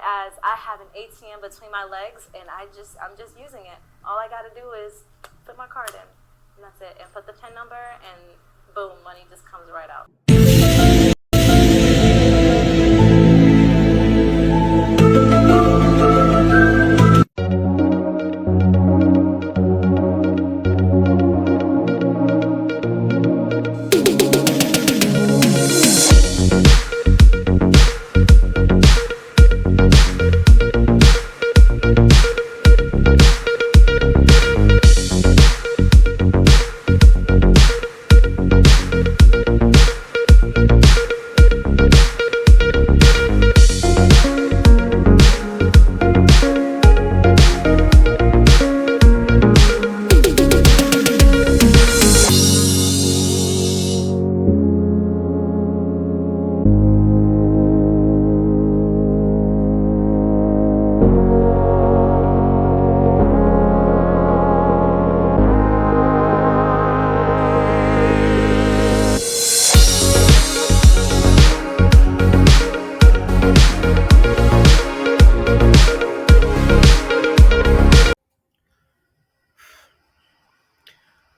as I have an ATM between my legs, and I'm just using it. All I gotta do is put my card in, and that's it, and put the PIN number, and boom, money just comes right out.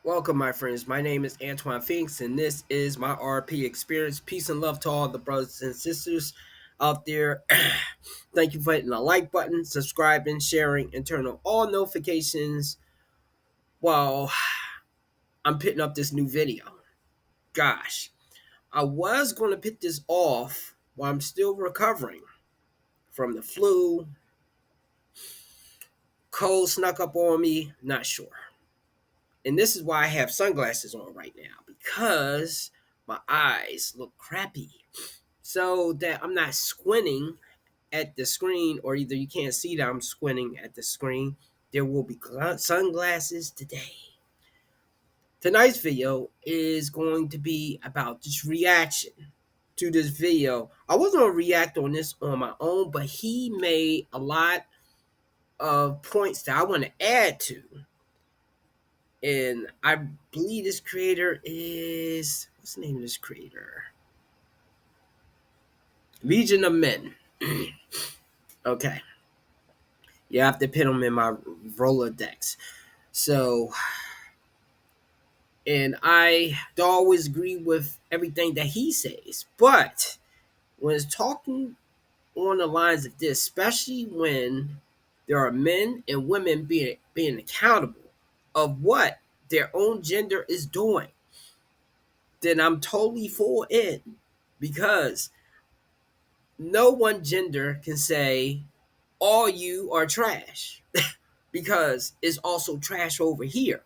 Welcome, my friends. My name is Antoine Finks, and this is my RP experience. Peace and love to all the brothers and sisters out there. Thank you for hitting the like button, subscribing, sharing, and turn on all notifications while I'm putting up this new video. Gosh, I was going to put this off while I'm still recovering from the flu. Cold snuck up on me, not sure. And this is why I have sunglasses on right now, because my eyes look crappy. So that I'm not squinting at the screen, or either you can't see that I'm squinting at the screen, there will be sunglasses today. Tonight's video is going to be about just reaction to this video. I wasn't going to react on this on my own, but he made a lot of points that I want to add to. And I believe this creator is, what's the name of this creator? Legion of Men. Okay. You have to put him in my Rolodex. So, and I don't always agree with everything that he says, but when it's talking on the lines of this, especially when there are men and women being accountable of what their own gender is doing, then I'm totally for it, because no one gender can say all you are trash because it's also trash over here.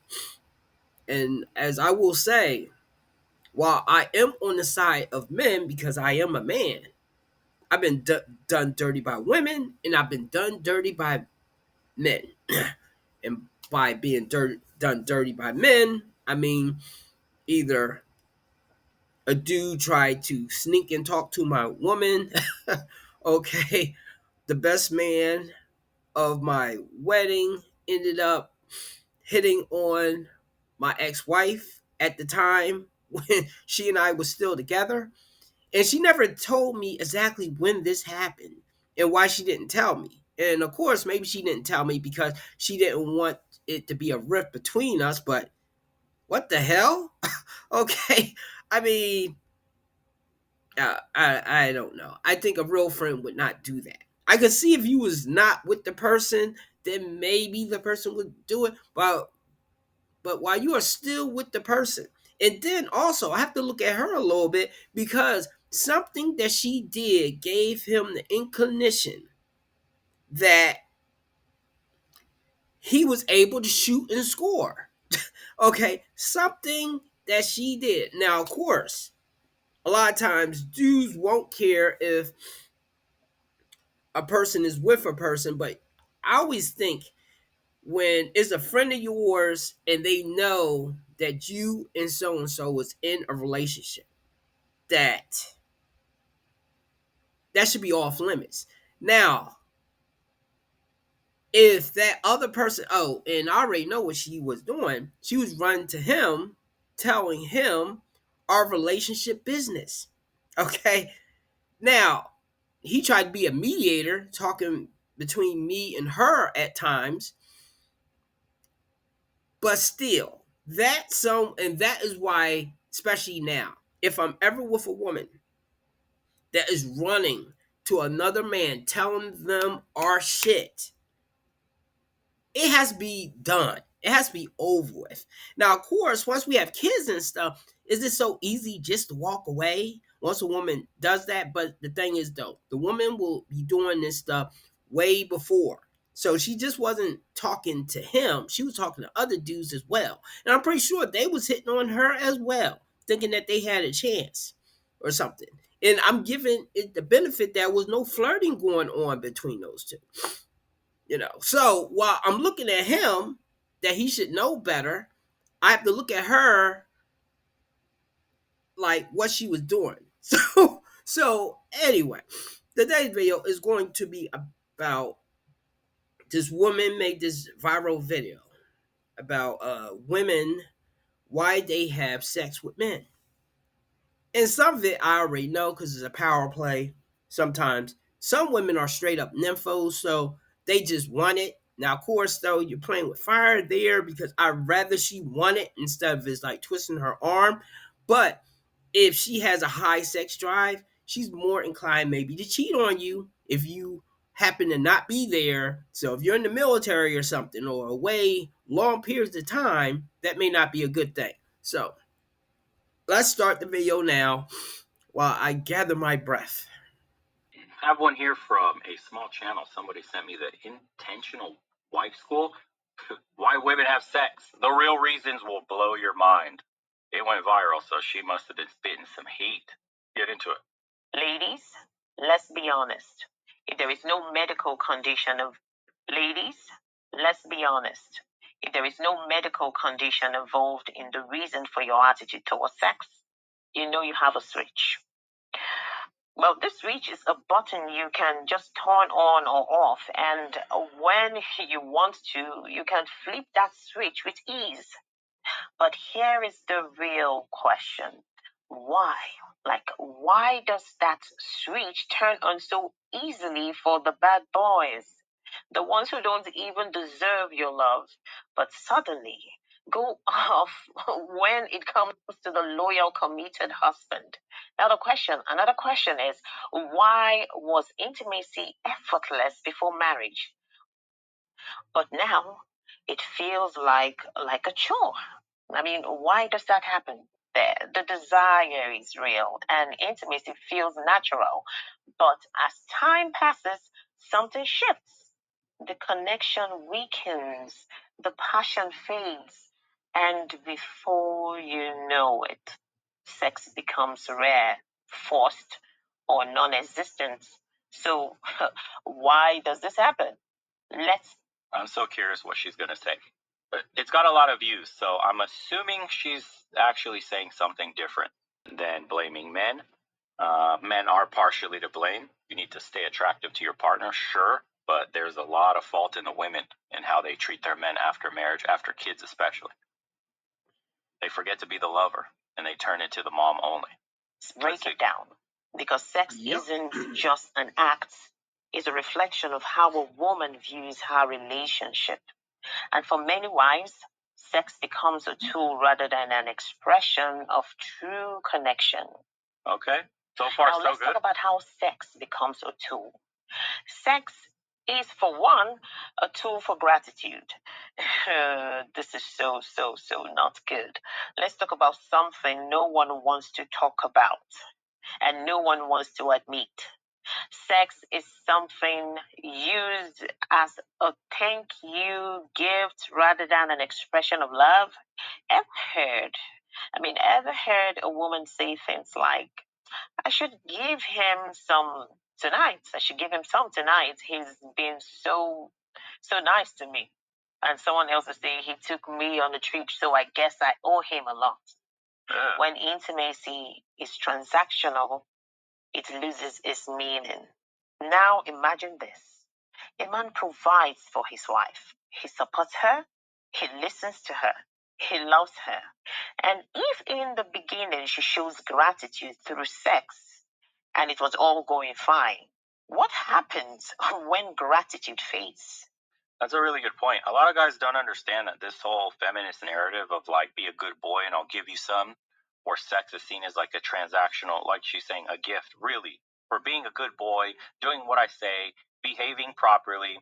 And as I will say, while I am on the side of men because I am a man, I've been done dirty by women, and I've been done dirty by men. And by being done dirty by men, I mean either a dude tried to sneak and talk to my woman. Okay, the best man of my wedding ended up hitting on my ex-wife at the time when she and I was still together. And she never told me exactly when this happened and why she didn't tell me. And of course, maybe she didn't tell me because she didn't want it to be a rift between us, but what the hell? Okay. I mean, I don't know. I think a real friend would not do that. I could see if you was not with the person, then maybe the person would do it. But while you are still with the person, and then also I have to look at her a little bit, because something that she did gave him the inclination that he was able to shoot and score. Okay, something that she did. Now, of course, a lot of times dudes won't care if a person is with a person, but I always think when it's a friend of yours and they know that you and so is in a relationship, that should be off limits. Now, if that other person, oh, and I already know what she was doing, she was running to him, telling him our relationship business. Okay. Now, He tried to be a mediator, talking between me and her at times, but still, that is why, especially now, if I'm ever with a woman that is running to another man, telling them our shit, it has to be done. It has to be over with. Now, of course, once we have kids and stuff, is it so easy just to walk away once a woman does that? But the thing is, though, the woman will be doing this stuff way before. So she just wasn't talking to him. She was talking to other dudes as well. And I'm pretty sure they was hitting on her as well, thinking that they had a chance or something. And I'm giving it the benefit that was no flirting going on between those two. So while I'm looking at him, that he should know better, I have to look at her like what she was doing. So anyway, today's video is going to be about this woman made this viral video about women, why they have sex with men. And some of it I already know because it's a power play. Sometimes some women are straight up nymphos, so they just want it. Now, of course, though, you're playing with fire there because I'd rather she want it instead of it's like twisting her arm. But if she has a high sex drive, she's more inclined maybe to cheat on you if you happen to not be there. So if you're in the military or something or away long periods of time, that may not be a good thing. So let's start the video now while I gather my breath. I have one here from a small channel. Somebody sent me the intentional wife school. Why women have sex. The real reasons will blow your mind. It went viral, so she must have been spitting some heat. Get into it. Ladies, let's be honest. If there is no medical condition of ladies, let's be honest. If there is no medical condition involved in the reason for your attitude towards sex, you know you have a switch. Well, this switch is a button you can just turn on or off, and when you want to, you can flip that switch with ease. But here is the real question. Why? Like, why does that switch turn on so easily for the bad boys? The ones who don't even deserve your love, but suddenly go off when it comes to the loyal, committed husband. Another question is, why was intimacy effortless before marriage? But now it feels like a chore. I mean, why does that happen? The desire is real and intimacy feels natural. But as time passes, something shifts. The connection weakens, the passion fades, and before you know it, sex becomes rare, forced, or non existent. So, why does this happen? I'm so curious what she's going to say. But it's got a lot of views, so I'm assuming she's actually saying something different than blaming men. Men are partially to blame. You need to stay attractive to your partner, sure, but there's a lot of fault in the women and how they treat their men after marriage, after kids especially. They forget to be the lover, and they turn into the mom only. Break it down, because sex isn't just an act, it's a reflection of how a woman views her relationship. And for many wives, sex becomes a tool rather than an expression of true connection. Okay, so far now, so let's good. Talk about how sex becomes a tool. Sex is, for one, a tool for gratitude. This is so not good. Let's talk about something no one wants to talk about and no one wants to admit. Sex is something used as a thank you gift rather than an expression of love. Ever heard a woman say things like, I should give him some tonight. I should give him some tonight. He's been so nice to me. And someone else will say, he took me on a treat, so I guess I owe him a lot. When intimacy is transactional, it loses its meaning. Now imagine this. A man provides for his wife. He supports her. He listens to her. He loves her. And if in the beginning she shows gratitude through sex and it was all going fine, What happens when gratitude fades? That's a really good point. A lot of guys don't understand that this whole feminist narrative of like, be a good boy and I'll give you some, or sex is seen as like a transactional, like she's saying, a gift. Really, for being a good boy, doing what I say, behaving properly,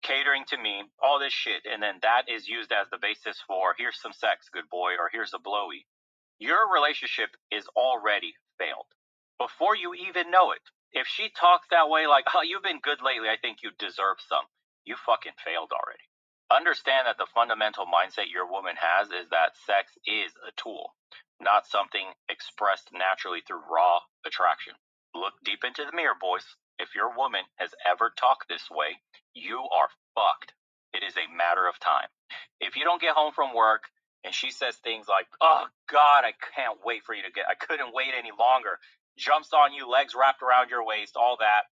catering to me, all this shit. And then that is used as the basis for here's some sex, good boy, or here's a blowy. Your relationship is already failed before you even know it. If she talks that way, like, oh, you've been good lately, I think you deserve some, you fucking failed already. Understand that the fundamental mindset your woman has is that sex is a tool, not something expressed naturally through raw attraction. Look deep into the mirror, boys. If your woman has ever talked this way, you are fucked. It is a matter of time. If you don't get home from work and she says things like, oh God, I can't wait for you to I couldn't wait any longer, jumps on you, legs wrapped around your waist, all that,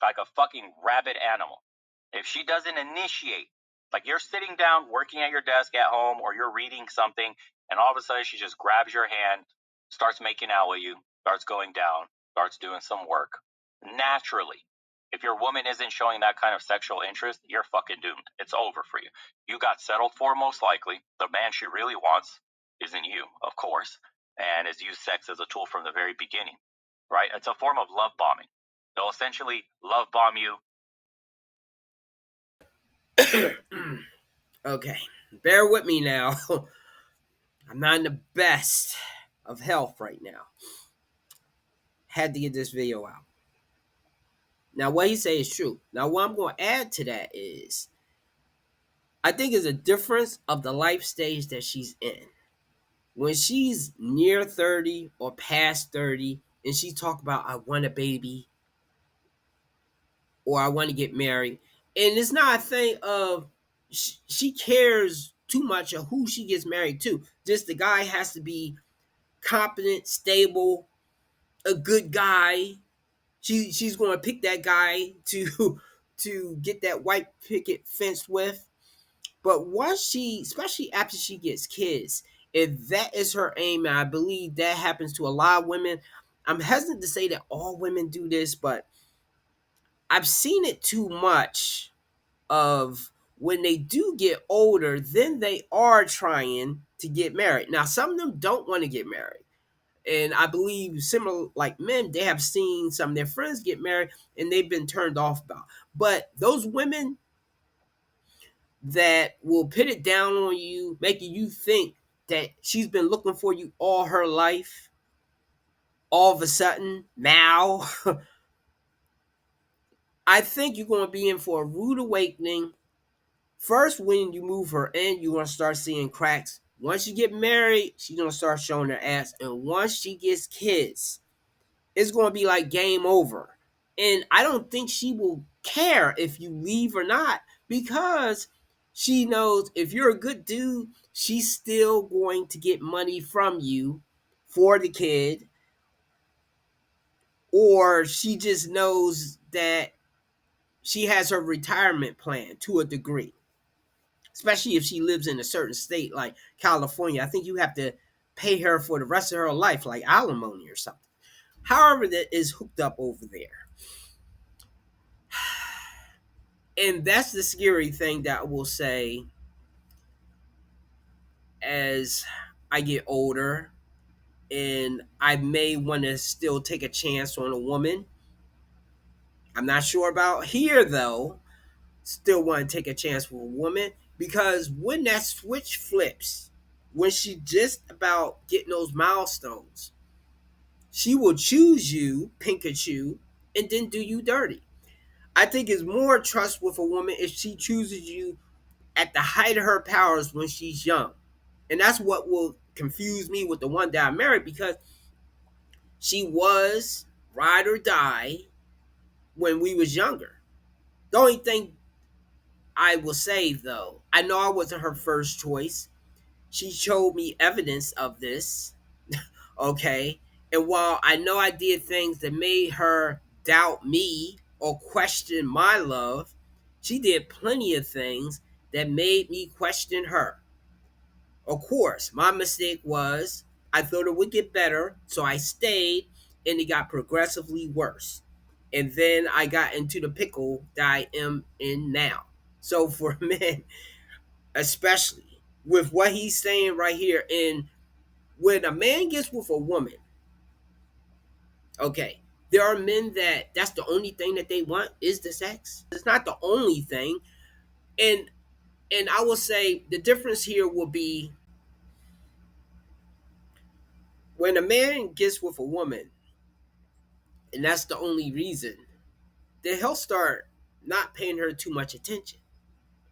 like a fucking rabid animal. If she doesn't initiate, like you're sitting down working at your desk at home or you're reading something and all of a sudden she just grabs your hand, starts making out with you, starts going down, starts doing some work, naturally, if your woman isn't showing that kind of sexual interest, you're fucking doomed. It's over for you. You got settled for, most likely. The man she really wants isn't you, of course, and has used sex as a tool from the very beginning, right? It's a form of love bombing. They'll essentially love bomb you. Okay, bear with me now. I'm not in the best of health right now. Had to get this video out. Now, what he say is true. Now, what I'm going to add to that is, I think it's a difference of the life stage that she's in. When she's near 30 or past 30, and she talk about, I want a baby, or I want to get married, and it's not a thing of she cares too much of who she gets married to. Just the guy has to be competent, stable, a good guy. She's going to pick that guy to get that white picket fence with. But once she, especially after she gets kids, if that is her aim, and I believe that happens to a lot of women, I'm hesitant to say that all women do this, but I've seen it too much of when they do get older, then they are trying to get married. Now, some of them don't want to get married. And I believe similar like men, they have seen some of their friends get married and they've been turned off about. But those women that will put it down on you, making you think that she's been looking for you all her life, all of a sudden, now, I think you're going to be in for a rude awakening. First, when you move her in, you're going to start seeing cracks. Once you get married, she's going to start showing her ass. And once she gets kids, it's going to be like game over. And I don't think she will care if you leave or not, because she knows if you're a good dude, she's still going to get money from you for the kid, or she just knows that she has her retirement plan to a degree, especially if she lives in a certain state like California. I think you have to pay her for the rest of her life, like alimony or something. However, that is hooked up over there. And that's the scary thing that I will say as I get older, and I may want to still take a chance on a woman. I'm not sure about here though. Still want to take a chance with a woman, because when that switch flips, when she just about getting those milestones, she will choose you, Pikachu, and then do you dirty. I think it's more trust with a woman if she chooses you at the height of her powers when she's young. And that's what will confuse me with the one that I married, because she was ride or die when we was younger. The only thing I will say though, I know I wasn't her first choice. She showed me evidence of this, okay? And while I know I did things that made her doubt me or question my love, she did plenty of things that made me question her. Of course, my mistake was I thought it would get better, so I stayed, and it got progressively worse. and then I got into the pickle that I am in now. So for men, especially with what he's saying right here, and when a man gets with a woman, okay, there are men that's the only thing that they want is the sex. It's not the only thing, and I will say the difference here will be when a man gets with a woman, and that's the only reason, then he'll start not paying her too much attention.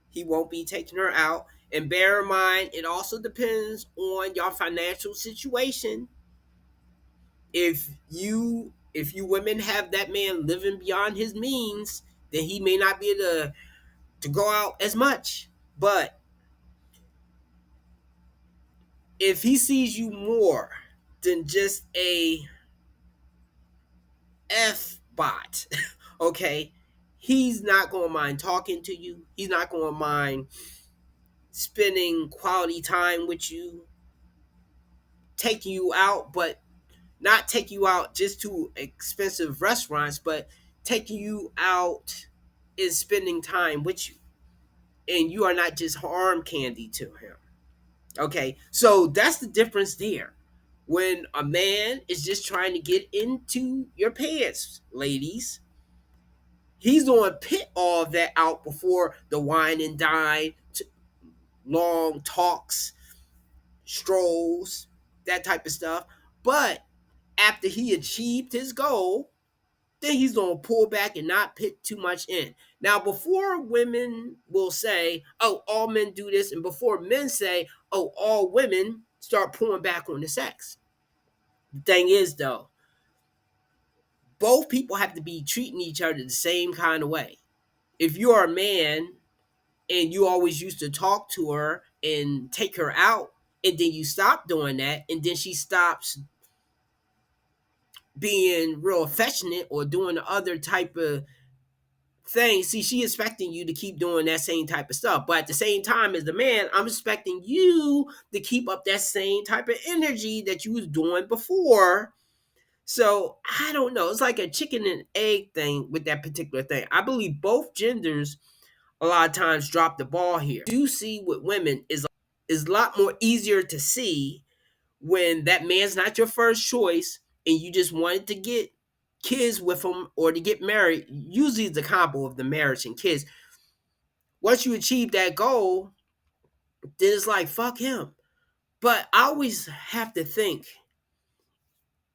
He won't be taking her out. And bear in mind, it also depends on your financial situation. If you women have that man living beyond his means, then he may not be able to go out as much. But if he sees you more than just a F bot, okay, he's not gonna mind talking to you. He's not gonna mind spending quality time with you, taking you out, but not taking you out just to expensive restaurants, but taking you out and spending time with you. And you are not just arm candy to him. Okay, so that's the difference there. When a man is just trying to get into your pants, ladies, he's going to pit all of that out before the wine and dine, long talks, strolls, that type of stuff. But after he achieved his goal, then he's going to pull back and not put too much in. Now, before women will say, oh, all men do this, and before men say, oh, all women start pulling back on the sex. The thing is, though, both people have to be treating each other the same kind of way. If you're a man and you always used to talk to her and take her out, and then you stop doing that, and then she stops being real affectionate or doing the other type of thing. See, she expecting you to keep doing that same type of stuff. But at the same time, as the man, I'm expecting you to keep up that same type of energy that you was doing before. So I don't know. It's like a chicken and egg thing with that particular thing. I believe both genders a lot of times drop the ball here. Do see with women is a lot more easier to see when that man's not your first choice and you just wanted to get kids with him or to get married. Usually it's a combo of the marriage and kids. Once you achieve that goal, then it's like fuck him. But I always have to think,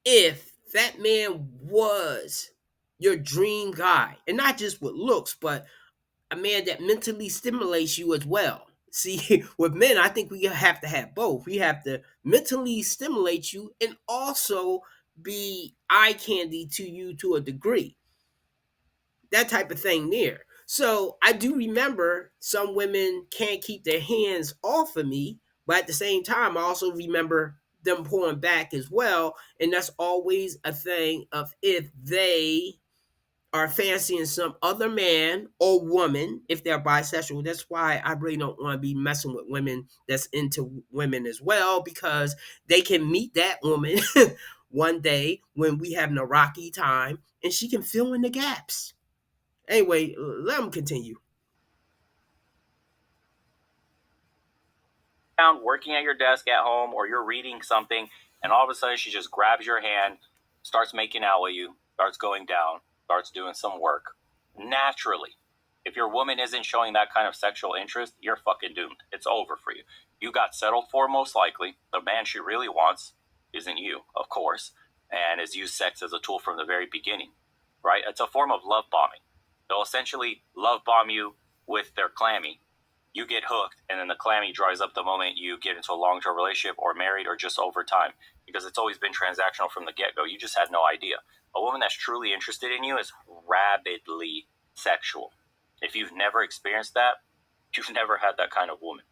if that man was your dream guy, and not just with looks, but a man that mentally stimulates you as well. See, with men, I think we have to have both. We have to mentally stimulate you and also be eye candy to you to a degree. That type of thing there. So I do remember some women can't keep their hands off of me, but at the same time, I also remember them pulling back as well. And that's always a thing of if they are fancying some other man or woman, if they're bisexual. That's why I really don't want to be messing with women that's into women as well, because they can meet that woman one day when we having a rocky time and she can fill in the gaps. Anyway, let them continue. Down working at your desk at home, or you're reading something, and all of a sudden she just grabs your hand, starts making out with you, starts going down, starts doing some work. Naturally, if your woman isn't showing that kind of sexual interest, you're fucking doomed. It's over for you. You got settled for, most likely. The man she really wants isn't you, of course, and has used sex as a tool from the very beginning, right? It's a form of love bombing. They'll essentially love bomb you with their clammy. You get hooked, and then the clammy dries up the moment you get into a long-term relationship or married or just over time, because it's always been transactional from the get-go. You just had no idea. A woman that's truly interested in you is rabidly sexual. If you've never experienced that, you've never had that kind of woman.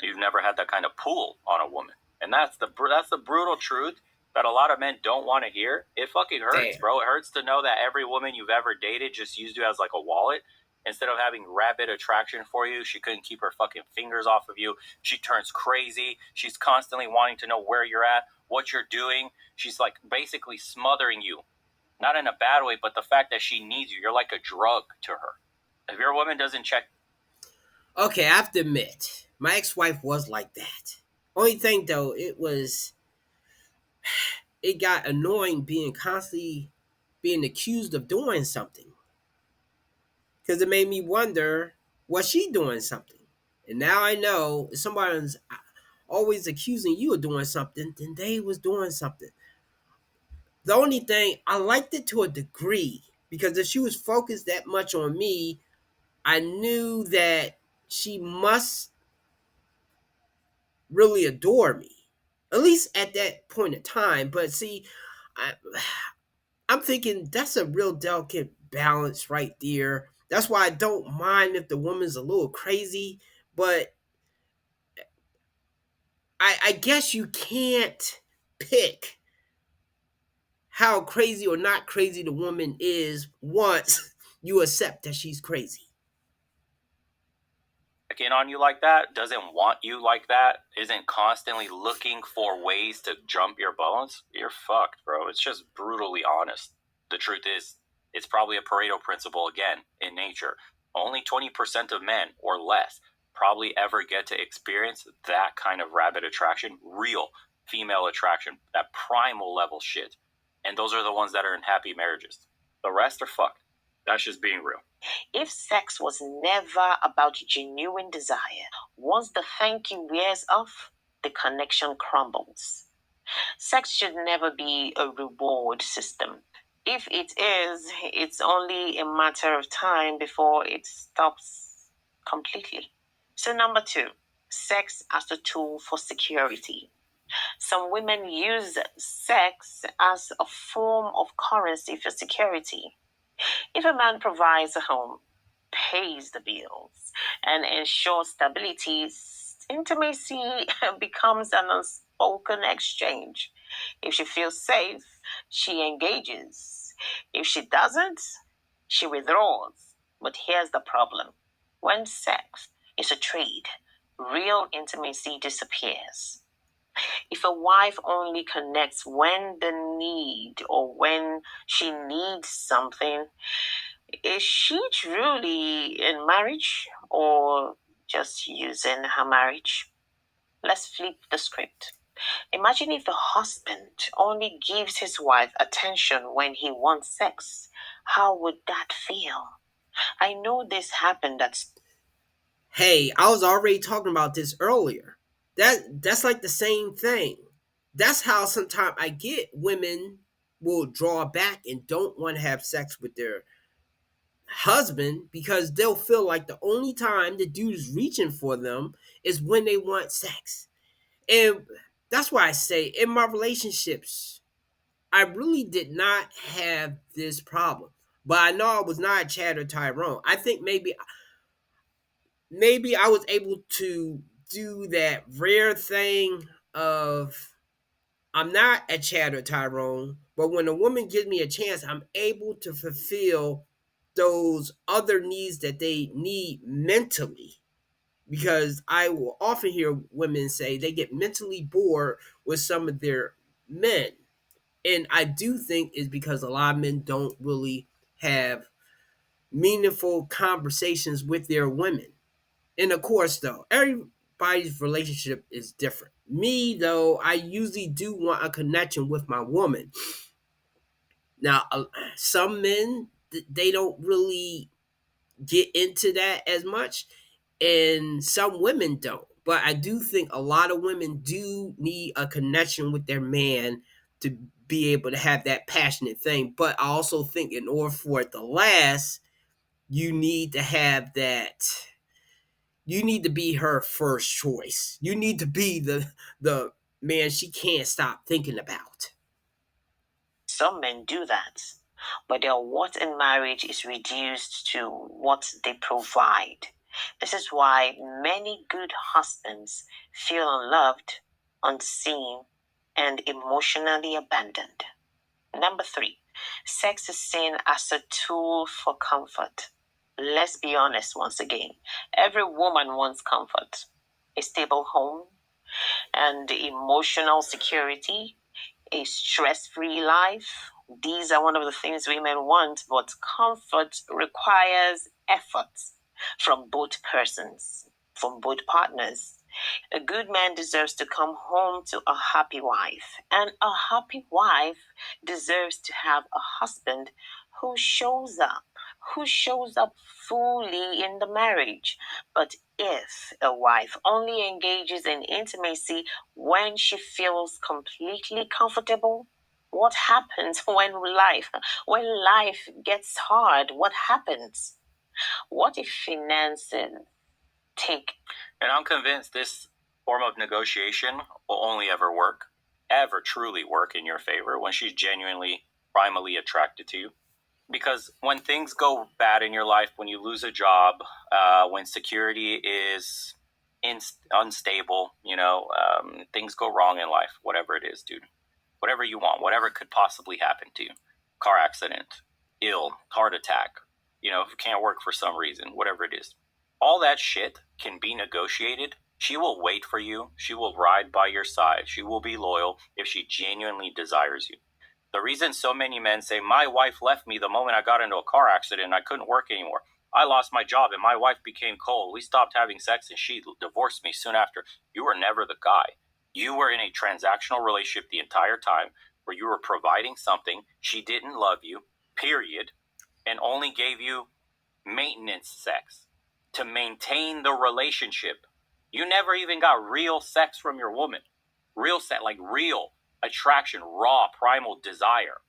You've never had that kind of pull on a woman. And that's the brutal truth that a lot of men don't want to hear. It fucking hurts, bro. It hurts to know that every woman you've ever dated just used you as like a wallet. Instead of having rabid attraction for you, she couldn't keep her fucking fingers off of you. She turns crazy. She's constantly wanting to know where you're at, what you're doing. She's like basically smothering you not in a bad way, but the fact that she needs you. You're like a drug to her. If your woman doesn't check, Okay, I have to admit, my ex-wife was like that. Only thing though, it got annoying being constantly being accused of doing something, because it made me wonder, was she doing something? And now I know if somebody's always accusing you of doing something, then they was doing something. The only thing, I liked it to a degree, because if she was focused that much on me, I knew that she must really adore me, at least at that point in time. But see, I, I'm thinking that's a real delicate balance right there. That's why I don't mind if the woman's a little crazy, but I guess you can't pick how crazy or not crazy the woman is once you accept that she's crazy. in on you like that, doesn't want you like that, isn't constantly looking for ways to jump your bones, you're fucked, bro. It's just brutally honest. The truth is, it's probably a Pareto principle again in nature. Only 20% of men or less probably ever get to experience that kind of rabid attraction, real female attraction, that primal level shit. And those are the ones that are in happy marriages. The rest are fucked. That's just being real. If sex was never about genuine desire, once the thank you wears off, the connection crumbles. Sex should never be a reward system. If it is, it's only a matter of time before it stops completely. So, number two, sex as a tool for security. Some women use sex as a form of currency for security. If a man provides a home, pays the bills, and ensures stability, intimacy becomes an unspoken exchange. If she feels safe, she engages. If she doesn't, she withdraws. But here's the problem: when sex is a trade, real intimacy disappears. If a wife only connects when the need or when she needs something, is she truly in marriage or just using her marriage? Let's flip the script. Imagine if the husband only gives his wife attention when he wants sex. How would that feel? I know this happened at. Hey, I was already talking about this earlier. That's like the same thing. That's how sometimes I get women will draw back and don't want to have sex with their husband because they'll feel like the only time the dude is reaching for them is when they want sex. And that's why I say in my relationships, I really did not have this problem. But I know I was not a Chad or Tyrone. I think maybe I was able to do that rare thing of I'm not a Chad or Tyrone, but when a woman gives me a chance, I'm able to fulfill those other needs that they need mentally. Because I will often hear women say they get mentally bored with some of their men. And I do think is because a lot of men don't really have meaningful conversations with their women. And of course, though, everybody's relationship is different. Me, though, I usually do want a connection with my woman. Now, some men, they don't really get into that as much, and some women don't. But I do think a lot of women do need a connection with their man to be able to have that passionate thing. But I also think in order for it to last, you need to have that you need to be her first choice. You need to be the man she can't stop thinking about. Some men do that, but their worth in marriage is reduced to what they provide. This is why many good husbands feel unloved, unseen, and emotionally abandoned. Number three, sex is seen as a tool for comfort. Let's be honest once again. Every woman wants comfort, a stable home, and emotional security, a stress free life, These are one of the things women want, but comfort requires effort from both persons, from both partners. A good man deserves to come home to a happy wife, and a happy wife deserves to have a husband who shows up fully in the marriage. But if a wife only engages in intimacy when she feels completely comfortable, what happens when life gets hard? What happens? What if finances take? And I'm convinced this form of negotiation will only ever truly work in your favor when she's genuinely, primally attracted to you. Because when things go bad in your life, when you lose a job, when security is unstable, things go wrong in life, whatever it is, dude. Whatever you want, whatever could possibly happen to you. Car accident, ill, heart attack, if you can't work for some reason, whatever it is. All that shit can be negotiated. She will wait for you. She will ride by your side. She will be loyal if she genuinely desires you. The reason so many men say, my wife left me the moment I got into a car accident and I couldn't work anymore. I lost my job and my wife became cold. We stopped having sex and she divorced me soon after. You were never the guy. You were in a transactional relationship the entire time where you were providing something. She didn't love you, period, and only gave you maintenance sex to maintain the relationship. You never even got real sex from your woman. Real sex, like real attraction, raw, primal desire.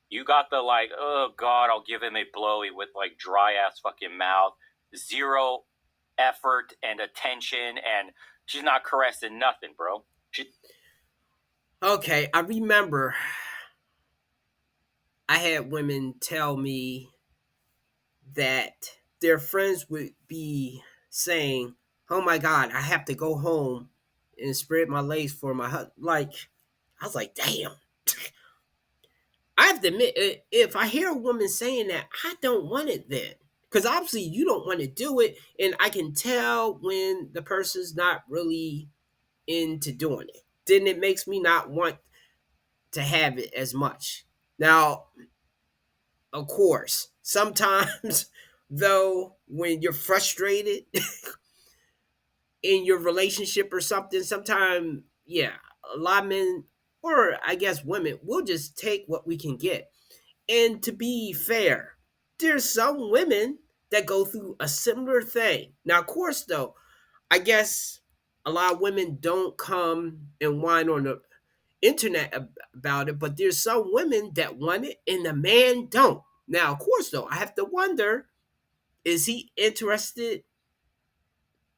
You got the oh God, I'll give him a blowy with dry ass fucking mouth, zero effort and attention, and she's not caressing nothing, bro. Okay, I remember I had women tell me that their friends would be saying, "Oh my God, I have to go home and spread my legs for my husband." I was like, "Damn." I have to admit, if I hear a woman saying that, I don't want it then. Because obviously you don't want to do it. And I can tell when the person's not really into doing it. Then it makes me not want to have it as much. Now, of course, sometimes, though, when you're frustrated in your relationship or something, sometimes, yeah, a lot of men, or I guess women, will just take what we can get. And to be fair, there's some women that go through a similar thing. Now, of course, though, I guess a lot of women don't come and whine on the internet about it, but there's some women that want it and the man don't. Now, of course, though, I have to wonder, is he interested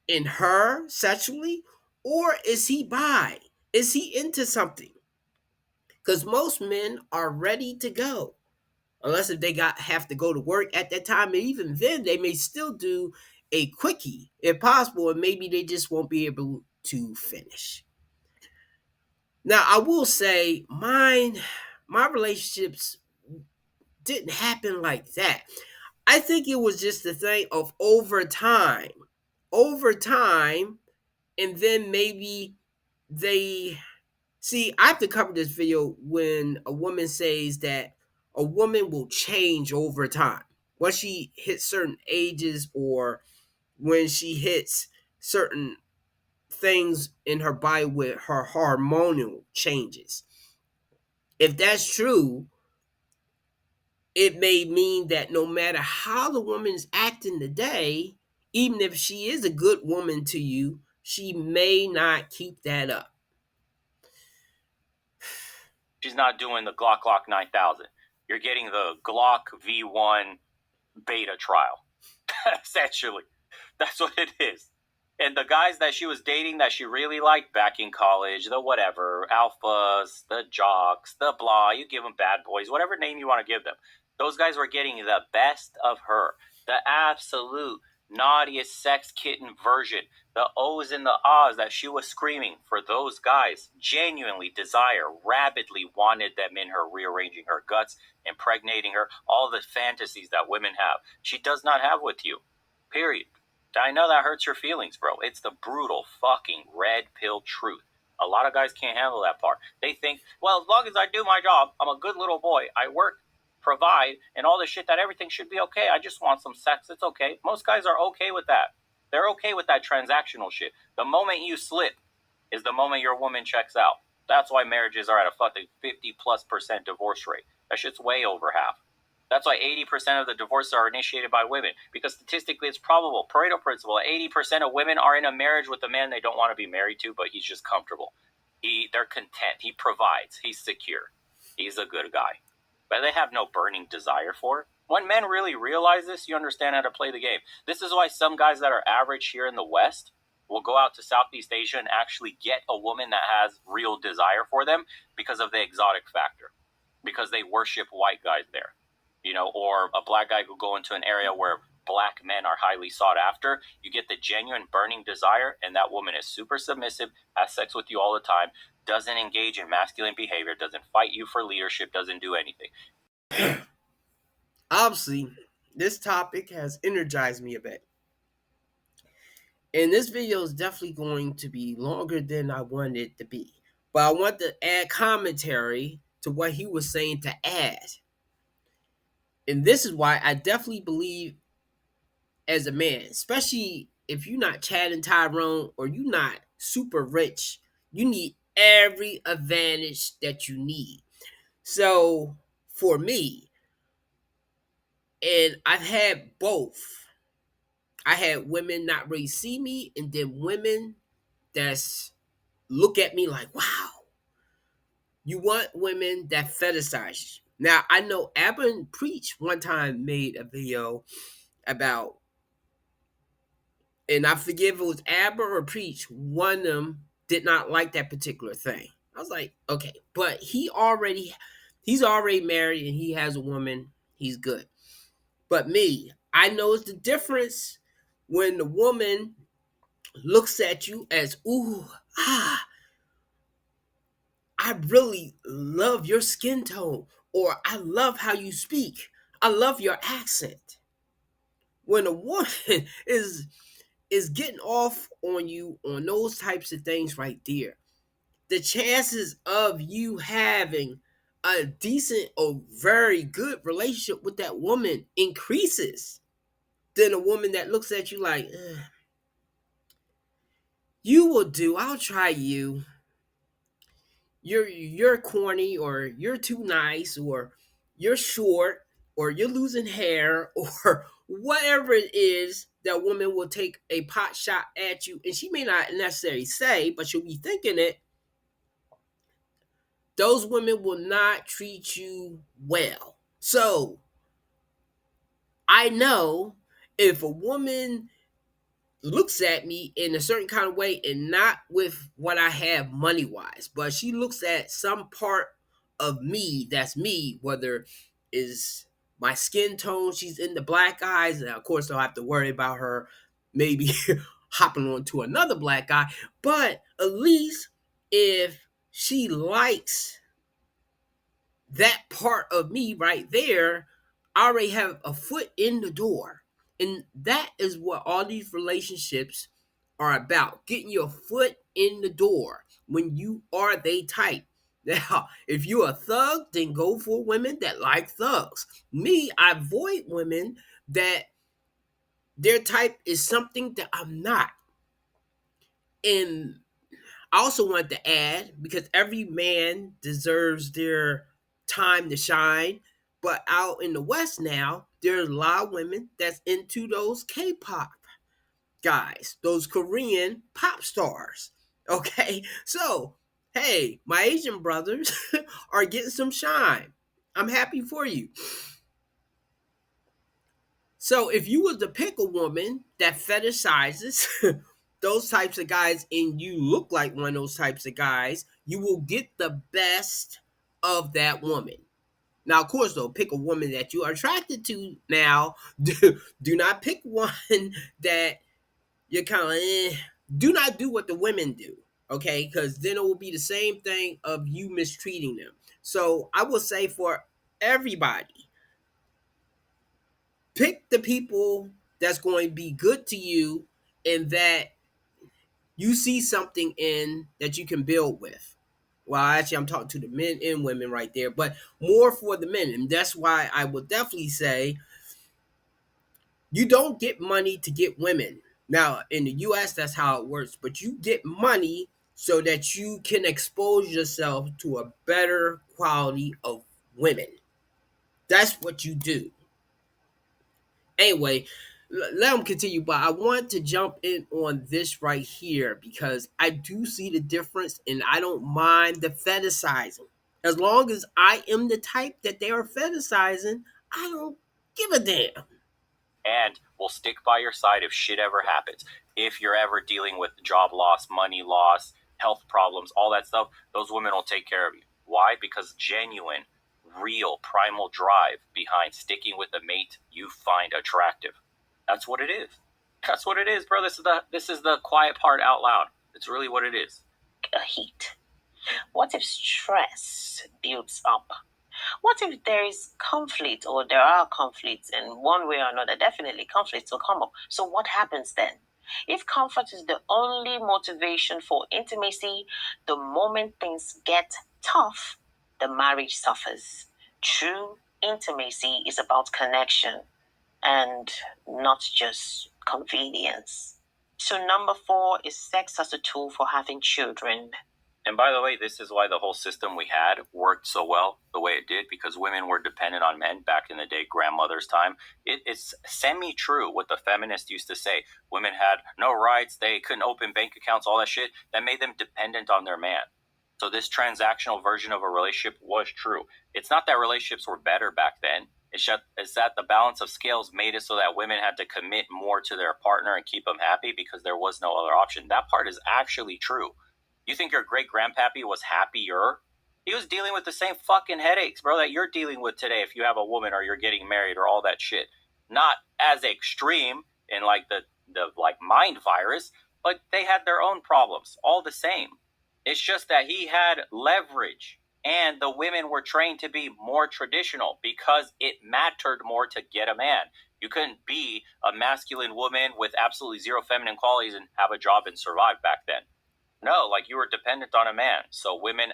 in her sexually, or is he bi? Is he into something? Because most men are ready to go, unless if they have to go to work at that time, and even then they may still do a quickie if possible, and maybe they just won't be able to finish. Now, I will say my relationships didn't happen like that. I think it was just a thing of over time, and then maybe they see. I have to cover this video when a woman says that a woman will change over time once she hits certain ages, or when she hits certain things in her body with her hormonal changes. If that's true, it may mean that no matter how the woman is acting today, even if she is a good woman to you, she may not keep that up. She's not doing the Glock 9000. You're getting the Glock V1 beta trial. Essentially, that's what it is. And the guys that she was dating that she really liked back in college, the whatever, alphas, the jocks, the blah, you give them bad boys, whatever name you want to give them. Those guys were getting the best of her. The absolute naughtiest sex kitten version. The O's and the ahs that she was screaming for those guys. Genuinely desire, rabidly wanted them in her, rearranging her guts, impregnating her, all the fantasies that women have. She does not have with you. Period. I know that hurts your feelings, bro. It's the brutal fucking red pill truth. A lot of guys can't handle that part. They think, well, as long as I do my job, I'm a good little boy. I work, provide, and all this shit, that everything should be okay. I just want some sex. It's okay. Most guys are okay with that. They're okay with that transactional shit. The moment you slip is the moment your woman checks out. That's why marriages are at a fucking 50+% divorce rate. That shit's way over half. That's why 80% of the divorces are initiated by women, because statistically it's probable. Pareto principle, 80% of women are in a marriage with a man they don't want to be married to, but he's just comfortable. They're content. He provides. He's secure. He's a good guy. But they have no burning desire for it. When men really realize this, you understand how to play the game. This is why some guys that are average here in the West will go out to Southeast Asia and actually get a woman that has real desire for them because of the exotic factor, because they worship white guys there. Or a black guy could go into an area where black men are highly sought after. You get the genuine burning desire, and that woman is super submissive, has sex with you all the time, doesn't engage in masculine behavior, doesn't fight you for leadership, doesn't do anything. Obviously, this topic has energized me a bit. And this video is definitely going to be longer than I wanted it to be. But I want to add commentary to what he was saying to add. And this is why I definitely believe, as a man, especially if you're not Chad and Tyrone or you're not super rich, you need every advantage that you need. So for me, and I've had both. I had women not really see me, and then women that's look at me like, wow. You want women that fetishize you. Now, I know Abba and Preach one time made a video about, and I forget if it was Abba or Preach, one of them did not like that particular thing. I was like, okay, but he's already married and he has a woman. He's good. But me, I know it's the difference when the woman looks at you as, ooh, I really love your skin tone, or I love how you speak. I love your accent. When a woman is getting off on you on those types of things right there, the chances of you having a decent or very good relationship with that woman increases than a woman that looks at you like, you will do, I'll try you. You're corny, or you're too nice, or you're short, or you're losing hair, or whatever it is. That woman will take a pot shot at you, and she may not necessarily say, but she'll be thinking it. Those women will not treat you well. So I know if a woman looks at me in a certain kind of way, and not with what I have money wise, but she looks at some part of me that's me, whether is my skin tone, she's in the black eyes, and of course I'll have to worry about her maybe hopping onto another black guy. But at least if she likes that part of me right there, I already have a foot in the door. And that is what all these relationships are about, getting your foot in the door when you are they type. Now, if you're a thug, then go for women that like thugs. Me, I avoid women that their type is something that I'm not. And I also want to add, because every man deserves their time to shine, but out in the West now, there's a lot of women that's into those K-pop guys, those Korean pop stars. Okay, so hey, my Asian brothers are getting some shine. I'm happy for you. So if you was to pick a woman that fetishizes those types of guys, and you look like one of those types of guys, you will get the best of that woman. Now, of course, though, pick a woman that you are attracted to. Now, do not pick one that you're kind of do not do what the women do, okay? Because then it will be the same thing of you mistreating them. So I will say for everybody, pick the people that's going to be good to you, and that you see something in that you can build with. Well, actually, I'm talking to the men and women right there, but more for the men. And that's why I would definitely say you don't get money to get women. Now, in the US, that's how it works, but you get money so that you can expose yourself to a better quality of women. That's what you do. Anyway, let them continue, but I want to jump in on this right here because I do see the difference and I don't mind the fetishizing. As long as I am the type that they are fetishizing, I don't give a damn. And will stick by your side if shit ever happens. If you're ever dealing with job loss, money loss, health problems, all that stuff, those women will take care of you. Why? Because genuine, real, primal drive behind sticking with a mate you find attractive. That's what it is. That's what it is, bro. This is the quiet part out loud. It's really what it is. A heat. What if stress builds up? What if there is conflict or there are conflicts in one way or another? Definitely conflicts will come up. So what happens then? If comfort is the only motivation for intimacy, the moment things get tough, the marriage suffers. True intimacy is about connection and not just convenience. So, number 4 is sex as a tool for having children. And by the way, this is why the whole system we had worked so well the way it did, because women were dependent on men back in the day, grandmother's time. It's semi-true what the feminists used to say. Women had no rights, they couldn't open bank accounts, all that shit. That made them dependent on their man. So this transactional version of a relationship was true. It's not that relationships were better back then. It's that the balance of scales made it so that women had to commit more to their partner and keep them happy because there was no other option. That part is actually true. You think your great grandpappy was happier? He was dealing with the same fucking headaches, bro, that you're dealing with today if you have a woman or you're getting married or all that shit. Not as extreme in like the like mind virus, but they had their own problems, all the same. It's just that he had leverage and the women were trained to be more traditional because it mattered more to get a man. You couldn't be a masculine woman with absolutely zero feminine qualities and have a job and survive back then. No, like you were dependent on a man. So women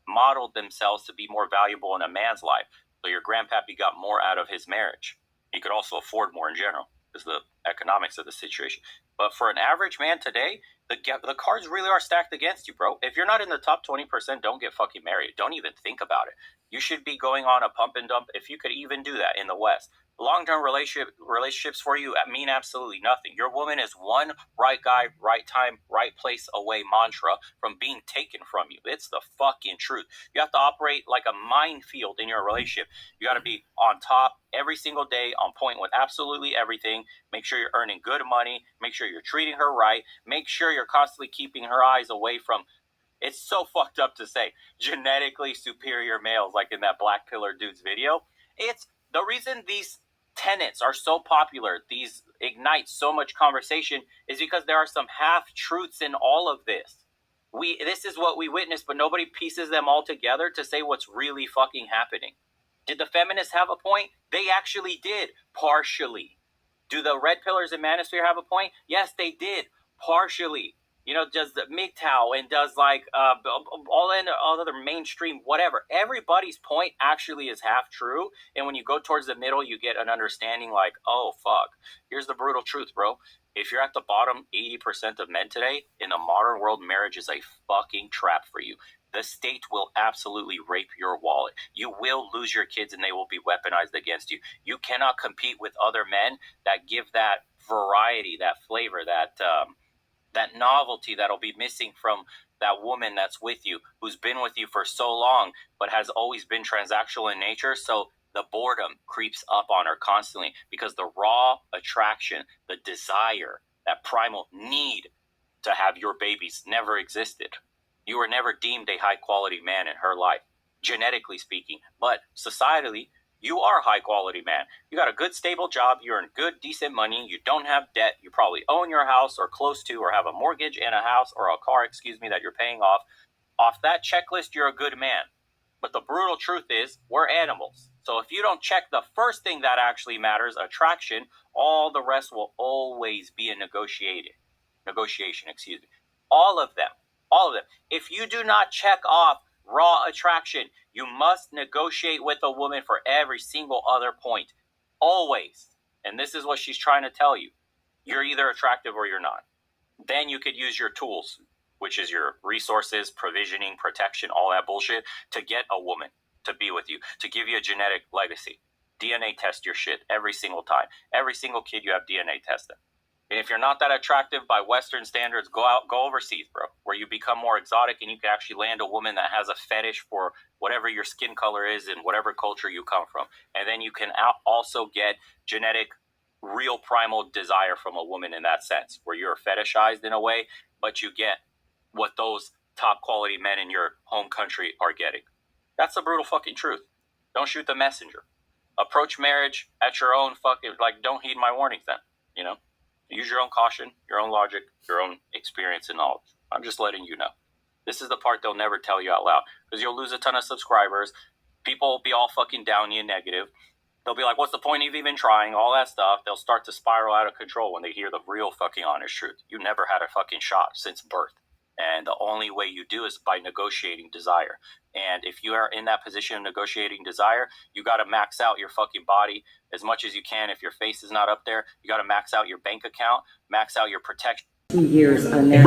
modeled themselves to be more valuable in a man's life. So your grandpappy got more out of his marriage. He could also afford more in general, is the economics of the situation. But for an average man today, the cards really are stacked against you, bro. If you're not in the top 20%, don't get fucking married. Don't even think about it. You should be going on a pump and dump if you could even do that in the West. Long-term relationships for you mean absolutely nothing. Your woman is one right guy, right time, right place away mantra from being taken from you. It's the fucking truth. You have to operate like a minefield in your relationship. You got to be on top every single day, on point with absolutely everything. Make sure you're earning good money. Make sure you're treating her right. Make sure you're constantly keeping her eyes away from, it's so fucked up to say, genetically superior males, like in that Black Pillar dude's video. It's the reason these tenets are so popular, these ignite so much conversation, is because there are some half-truths in all of this. This is what we witnessed, but nobody pieces them all together to say what's really fucking happening. Did the feminists have a point? They actually did, partially. Do the red pillars in Manosphere have a point? Yes, they did, partially. You know, does the MGTOW and does like all other mainstream whatever. Everybody's point actually is half true, and when you go towards the middle, you get an understanding like, oh fuck, here's the brutal truth, bro. If you're at the bottom 80% of men today, in the modern world, marriage is a fucking trap for you. The state will absolutely rape your wallet. You will lose your kids and they will be weaponized against you. You cannot compete with other men that give that variety, that flavor, that novelty that'll be missing from that woman that's with you, who's been with you for so long, but has always been transactional in nature. So the boredom creeps up on her constantly because the raw attraction, the desire, that primal need to have your babies never existed. You were never deemed a high quality man in her life, genetically speaking, but societally, you are a high quality man. You got a good stable job, you earn good decent money, you don't have debt, you probably own your house or close to, or have a mortgage and a house or a car, that you're paying off. Off that checklist, you're a good man. But the brutal truth is, we're animals. So if you don't check the first thing that actually matters, attraction, all the rest will always be a negotiation, All of them. All of them. If you do not check off raw attraction, you must negotiate with a woman for every single other point. Always. And this is what she's trying to tell you. You're either attractive or you're not. Then you could use your tools, which is your resources, provisioning, protection, all that bullshit, to get a woman to be with you, to give you a genetic legacy. DNA test your shit every single time. Every single kid you have DNA tested. And if you're not that attractive by Western standards, go overseas, bro, where you become more exotic and you can actually land a woman that has a fetish for whatever your skin color is and whatever culture you come from. And then you can also get genetic, real primal desire from a woman in that sense, where you're fetishized in a way, but you get what those top quality men in your home country are getting. That's the brutal fucking truth. Don't shoot the messenger. Approach marriage at your own fucking, don't heed my warnings then, you know? Use your own caution, your own logic, your own experience and knowledge. I'm just letting you know. This is the part they'll never tell you out loud, because you'll lose a ton of subscribers. People will be all fucking downy and negative. They'll be like, what's the point of even trying? All that stuff. They'll start to spiral out of control when they hear the real fucking honest truth. You never had a fucking shot since birth. And the only way you do is by negotiating desire. And if you are in that position of negotiating desire, you got to max out your fucking body as much as you can. If your face is not up there, you got to max out your bank account, max out your protection. 2 years are now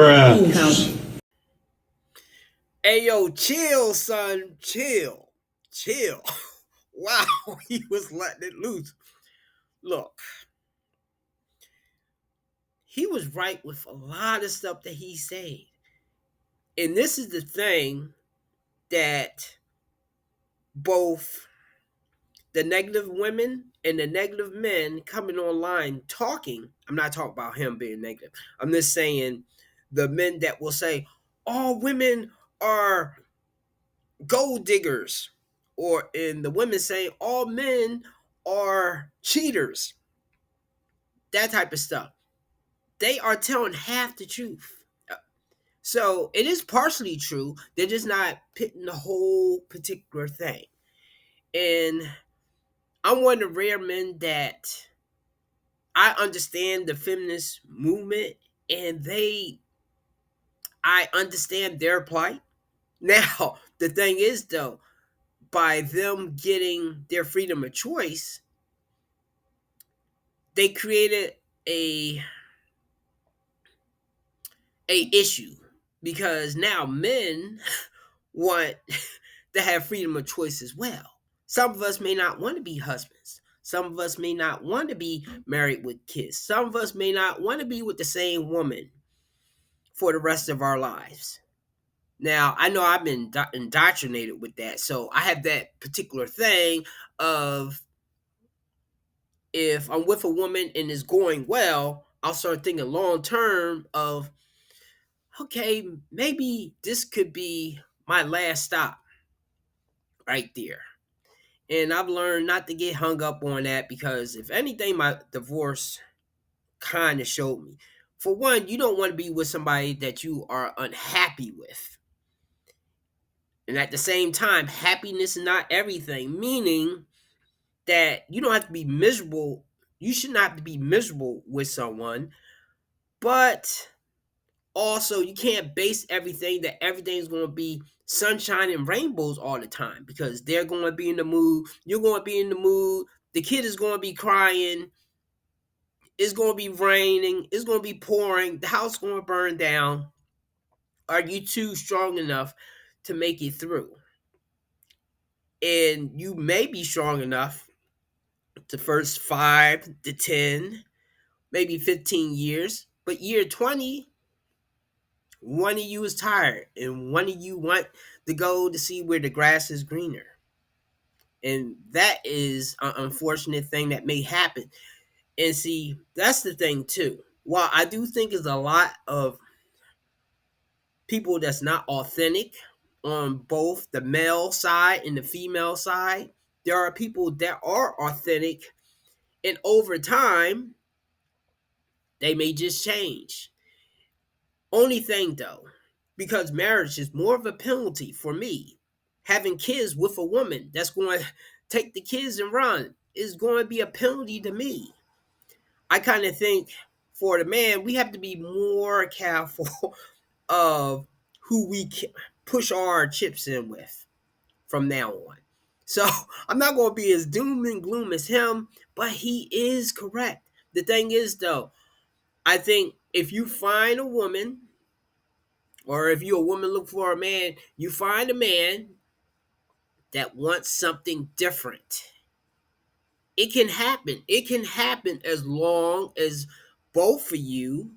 counting. Hey, yo, chill, son. Chill. Chill. Wow, he was letting it loose. Look, he was right with a lot of stuff that he said. And this is the thing that both the negative women and the negative men coming online talking, I'm not talking about him being negative. I'm just saying the men that will say, all women are gold diggers. Or in the women saying, all men are cheaters. That type of stuff. They are telling half the truth. So it is partially true. They're just not pitting the whole particular thing. And I'm one of the rare men that I understand the feminist movement, and I understand their plight. Now, the thing is though, by them getting their freedom of choice, they created a issue, because now men want to have freedom of choice as well. Some of us may not want to be husbands. Some of us may not want to be married with kids. Some of us may not want to be with the same woman for the rest of our lives. Now, I know I've been indoctrinated with that. So I have that particular thing of, if I'm with a woman and it's going well, I'll start thinking long term of, okay, maybe this could be my last stop right there. And I've learned not to get hung up on that, because if anything, my divorce kind of showed me. For one, you don't want to be with somebody that you are unhappy with. And at the same time, happiness is not everything, meaning that you don't have to be miserable. You should not have to be miserable with someone, but also you can't base everything that everything's going to be sunshine and rainbows all the time, because they're going to be in the mood, you're going to be in the mood, the kid is going to be crying, it's going to be raining, it's going to be pouring, the house is going to burn down. Are you too strong enough to make it through? And you may be strong enough the first 5 to 10, maybe 15 years, but year 20, one of you is tired and one of you want to go to see where the grass is greener. And that is an unfortunate thing that may happen. And see, that's the thing too. While I do think there's a lot of people that's not authentic on both the male side and the female side, there are people that are authentic, and over time, they may just change. Only thing though, because marriage is more of a penalty for me, having kids with a woman that's going to take the kids and run is going to be a penalty to me. I kind of think for the man, we have to be more careful of who we push our chips in with from now on. So I'm not going to be as doom and gloom as him, but he is correct. The thing is, though, I think if you find a woman, or if you're a woman look for a man, you find a man that wants something different. It can happen. It can happen as long as both of you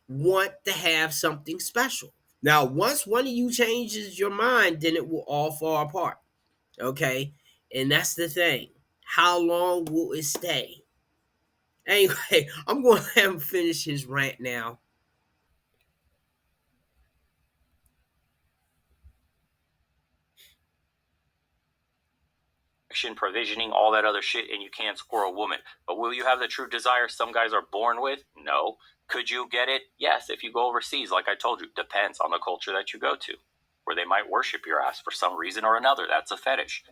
want to have something special. Now, once one of you changes your mind, then it will all fall apart. Okay? And that's the thing. How long will it stay? Anyway, I'm going to let him finish his rant now. Provisioning, all that other shit, and you can't score a woman. But will you have the true desire some guys are born with? No. Could you get it? Yes, if you go overseas, like I told you, depends on the culture that you go to, where they might worship your ass for some reason or another. That's a fetish.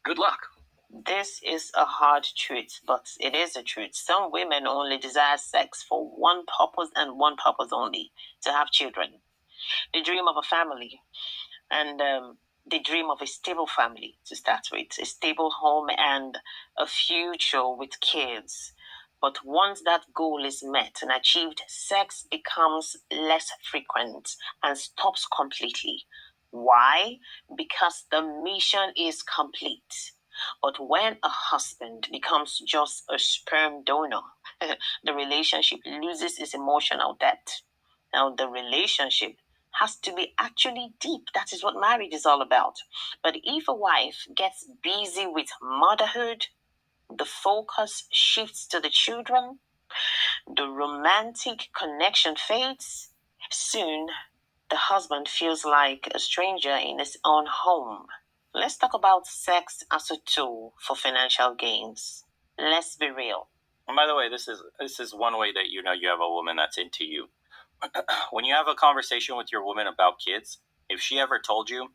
Good luck. This is a hard truth, but it is a truth. Some women only desire sex for one purpose and one purpose only: to have children. They dream of a family, and they dream of a stable family to start with, a stable home, and a future with kids. But once that goal is met and achieved, sex becomes less frequent and stops completely. Why? Because the mission is complete. But when a husband becomes just a sperm donor, the relationship loses its emotional depth. Now, the relationship has to be actually deep. That is what marriage is all about. But if a wife gets busy with motherhood, the focus shifts to the children, the romantic connection fades. Soon, the husband feels like a stranger in his own home. Let's talk about sex as a tool for financial gains. Let's be real. And by the way, this is one way that you know you have a woman that's into you. When you have a conversation with your woman about kids, if she ever told you,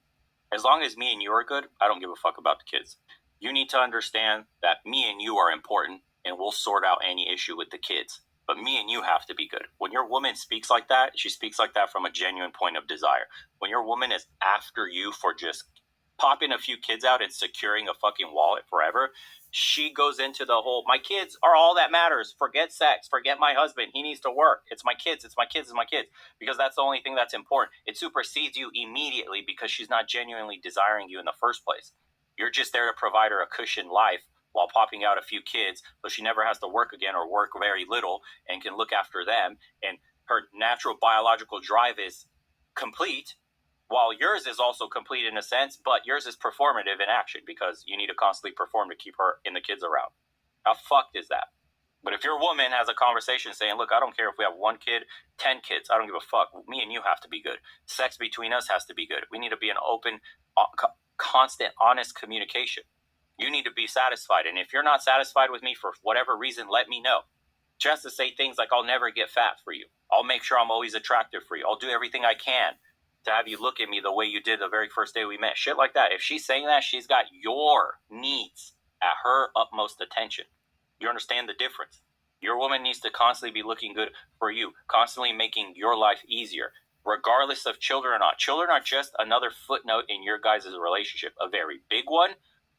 as long as me and you are good, I don't give a fuck about the kids. You need to understand that me and you are important, and we'll sort out any issue with the kids. But me and you have to be good. When your woman speaks like that, she speaks like that from a genuine point of desire. When your woman is after you for just popping a few kids out and securing a fucking wallet forever, she goes into the whole, my kids are all that matters. Forget sex. Forget my husband. He needs to work. It's my kids. It's my kids. It's my kids. Because that's the only thing that's important. It supersedes you immediately because she's not genuinely desiring you in the first place. You're just there to provide her a cushioned life while popping out a few kids, so she never has to work again or work very little and can look after them. And her natural biological drive is complete, while yours is also complete in a sense, but yours is performative in action because you need to constantly perform to keep her and the kids around. How fucked is that? But if your woman has a conversation saying, look, I don't care if we have 1 kid, 10 kids, I don't give a fuck. Me and you have to be good. Sex between us has to be good. We need to be an open, constant, honest communication. You need to be satisfied. And if you're not satisfied with me for whatever reason, let me know. Just to say things like, I'll never get fat for you. I'll make sure I'm always attractive for you. I'll do everything I can to have you look at me the way you did the very first day we met. Shit like that. If she's saying that, she's got your needs at her utmost attention. You understand the difference? Your woman needs to constantly be looking good for you, constantly making your life easier, regardless of children or not. Children are just another footnote in your guys' relationship, a very big one,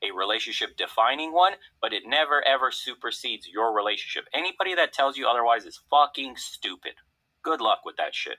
a relationship defining one, but it never ever supersedes your relationship. Anybody that tells you otherwise is fucking stupid. Good luck with that shit.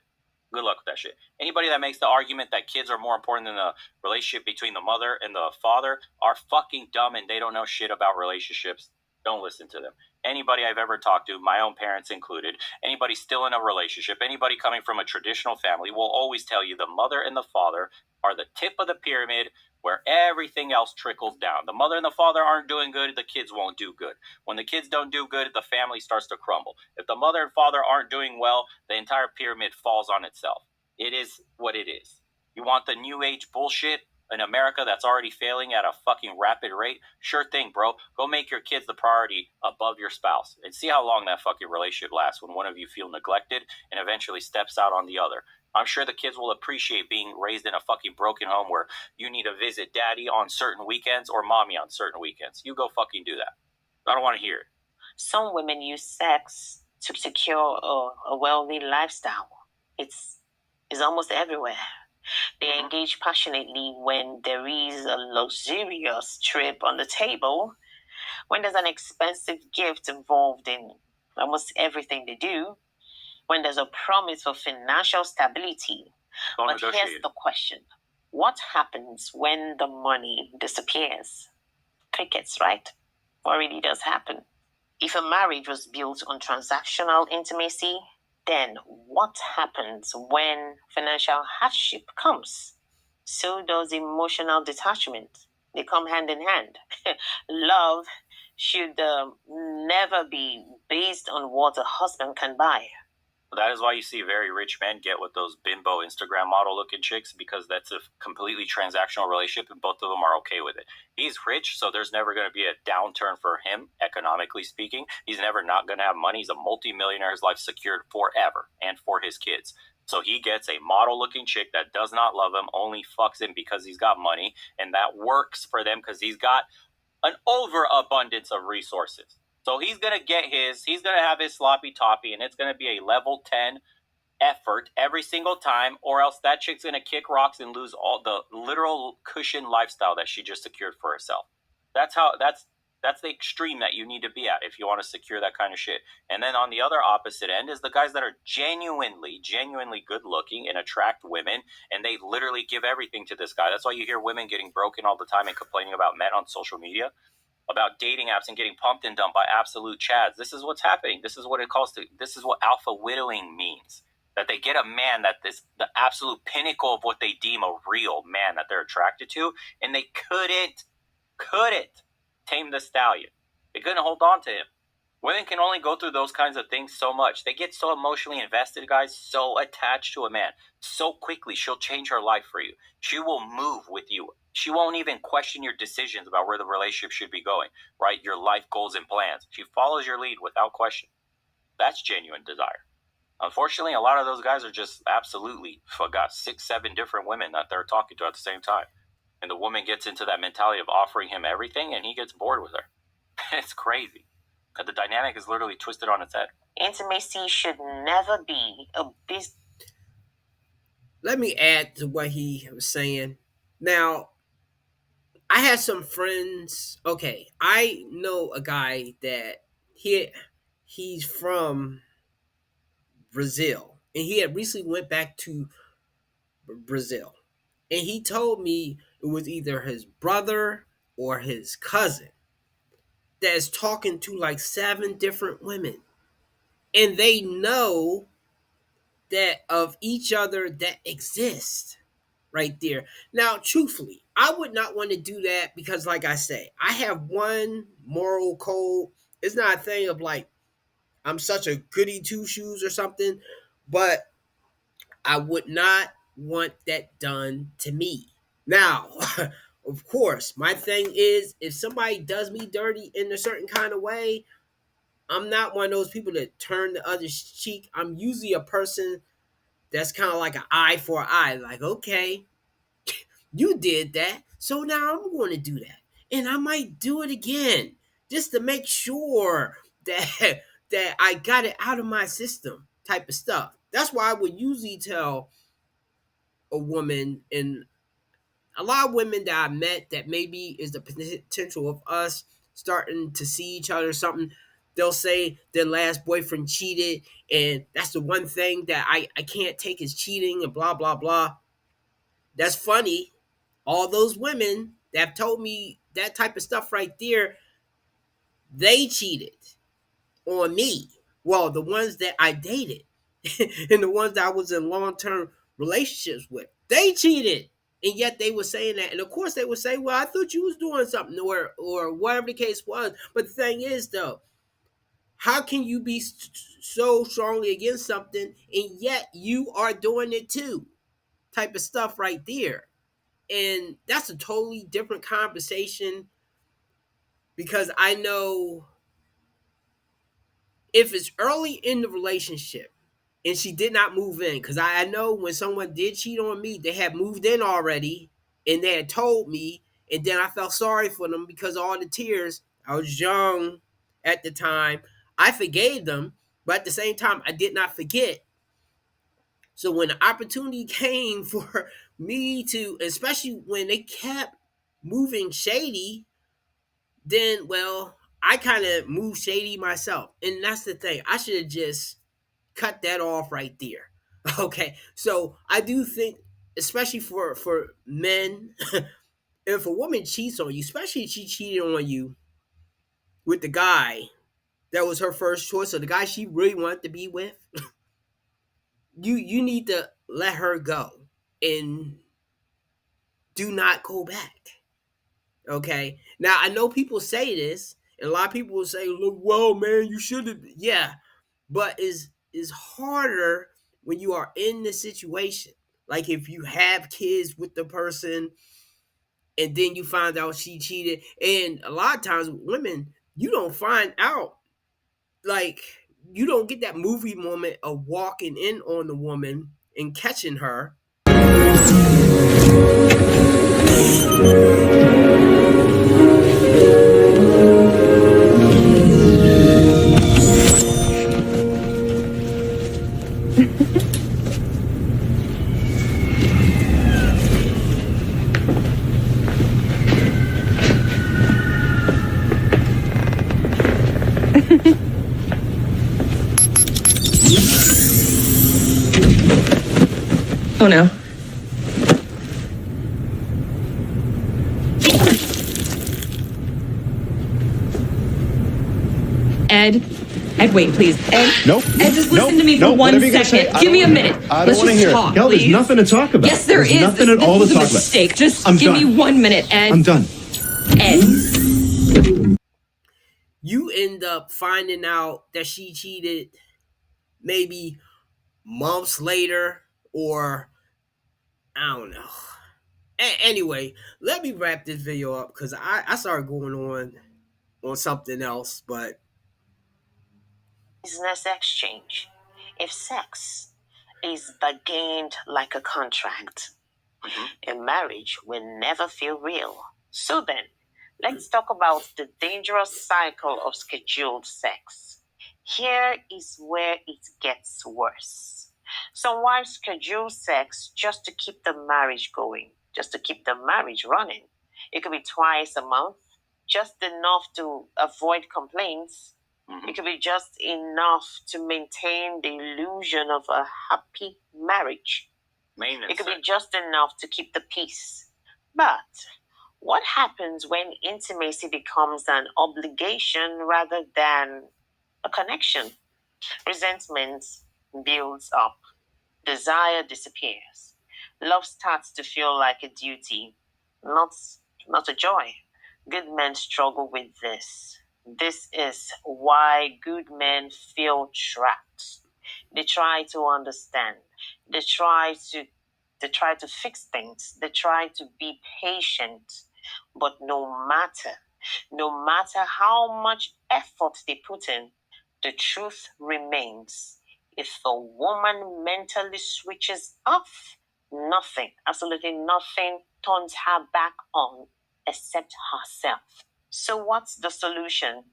Good luck with that shit. Anybody that makes the argument that kids are more important than the relationship between the mother and the father are fucking dumb and they don't know shit about relationships. Don't listen to them. Anybody I've ever talked to, my own parents included, anybody still in a relationship, anybody coming from a traditional family will always tell you the mother and the father are the tip of the pyramid where everything else trickles down. The mother and the father aren't doing good, the kids won't do good. When the kids don't do good, the family starts to crumble. If the mother and father aren't doing well, the entire pyramid falls on itself. It is what it is. You want the new age bullshit in America that's already failing at a fucking rapid rate? Sure thing, bro. Go make your kids the priority above your spouse and see how long that fucking relationship lasts when one of you feel neglected and eventually steps out on the other. I'm sure the kids will appreciate being raised in a fucking broken home where you need to visit daddy on certain weekends or mommy on certain weekends. You go fucking do that. I don't want to hear it. Some women use sex to secure a wealthy lifestyle. It's is almost everywhere. They engage passionately when there is a luxurious trip on the table, when there's an expensive gift involved in almost everything they do, when there's a promise of financial stability. But here's the question: what happens when the money disappears? Crickets, right? What really does happen? If a marriage was built on transactional intimacy, then what happens when financial hardship comes? So does emotional detachment. They come hand in hand. Love should never be based on what a husband can buy. That is why you see very rich men get with those bimbo Instagram model looking chicks, because that's a completely transactional relationship and both of them are okay with it. He's rich, so there's never going to be a downturn for him, economically speaking. He's never not going to have money. He's a multimillionaire. His life's secured forever and for his kids. So he gets a model looking chick that does not love him, only fucks him because he's got money, and that works for them because he's got an overabundance of resources. So he's going to get he's going to have his sloppy toppy, and it's going to be a level 10 effort every single time, or else that chick's going to kick rocks and lose all the literal cushion lifestyle that she just secured for herself. That's the extreme that you need to be at if you want to secure that kind of shit. And then on the other opposite end is the guys that are genuinely good looking and attract women, and they literally give everything to this guy. That's why you hear women getting broken all the time and complaining about men on social media, about dating apps, and getting pumped and dumped by absolute chads. This is what's happening. This is what this is what alpha widowing means. That they get a man that is the absolute pinnacle of what they deem a real man that they're attracted to, and they couldn't tame the stallion. They couldn't hold on to him. Women can only go through those kinds of things so much. They get so emotionally invested, guys, so attached to a man. So quickly, she'll change her life for you. She will move with you. She won't even question your decisions about where the relationship should be going, right? Your life goals and plans. She follows your lead without question. That's genuine desire. Unfortunately, a lot of those guys are just absolutely got 6, 7 different women that they're talking to at the same time. And the woman gets into that mentality of offering him everything, and he gets bored with her. It's crazy. The dynamic is literally twisted on its head. Intimacy should never be a business. Let me add to what he was saying. Now, I had some friends. Okay, I know a guy that he's from Brazil, and he had recently went back to Brazil, and he told me it was either his brother or his cousin that's talking to like 7 different women, and they know that of each other that exist right there. Now, truthfully, I would not want to do that because, like I say, I have one moral code. It's not a thing of like I'm such a goody two shoes or something, but I would not want that done to me. Now, of course, my thing is if somebody does me dirty in a certain kind of way, I'm not one of those people that turn the other cheek. I'm usually a person that's kind of like an eye for an eye. Like, okay, you did that, so now I'm going to do that, and I might do it again just to make sure that that I got it out of my system, type of stuff. That's why I would usually tell a woman, and a lot of women that I met that maybe is the potential of us starting to see each other or something. They'll say their last boyfriend cheated, and that's the one thing that I can't take is cheating and blah blah blah. That's funny. All those women that have told me that type of stuff right there, they cheated on me. Well, the ones that I dated and the ones that I was in long term relationships with, they cheated. And yet they were saying that. And of course they would say, well, I thought you was doing something, or whatever the case was. But the thing is though, how can you be so strongly against something and yet you are doing it too? Type of stuff right there. And that's a totally different conversation because I know if it's early in the relationship and she did not move in, because I know when someone did cheat on me, they had moved in already and they had told me, and then I felt sorry for them because of all the tears. I was young at the time. I forgave them, but at the same time, I did not forget So when the opportunity came for me to, especially when they kept moving shady, then well, I kind of moved shady myself. And that's the thing. I should have just cut that off right there. Okay. So I do think, especially for men, if a woman cheats on you, especially if she cheated on you with the guy that was her first choice or the guy she really wanted to be with, you need to let her go and do not go back. Okay. Now I know people say this, and a lot of people will say, "Look, well, man, you should have." Yeah, but is harder when you are in the situation. Like if you have kids with the person, and then you find out she cheated, and a lot of times women, you don't find out. Like you don't get that movie moment of walking in on the woman and catching her. Oh no. Ed, wait, please. Ed, Nope. Ed, just listen to me for Nope. one Whatever you're gonna second. say. Give me a minute. I don't Let's want to just hear it. talk, Kel, there's please. nothing to talk about. Yes, there there's is. nothing This at all to is a talk about. mistake. Just I'm give done. me 1 minute, Ed. I'm done. Ed. You end up finding out that she cheated maybe months later, or I don't know. Anyway, let me wrap this video up because I started going on something else, but Business exchange. If sex is bargained like a contract, a marriage will never feel real. So then, let's talk about the dangerous cycle of scheduled sex. Here is where it gets worse. Some wives schedule sex just to keep the marriage going, just to keep the marriage running. It could be twice a month, just enough to avoid complaints. It could be just enough to maintain the illusion of a happy marriage. It could be just enough to keep the peace. But what happens when intimacy becomes an obligation rather than a connection? Resentment builds up, desire disappears, love starts to feel like a duty, not, not a joy. Good men struggle with this. This is why good men feel trapped. They try to understand. They try to they try to fix things. They try to be patient. But no matter how much effort they put in, the truth remains. If a woman mentally switches off, nothing, absolutely nothing turns her back on except herself. So, what's the solution?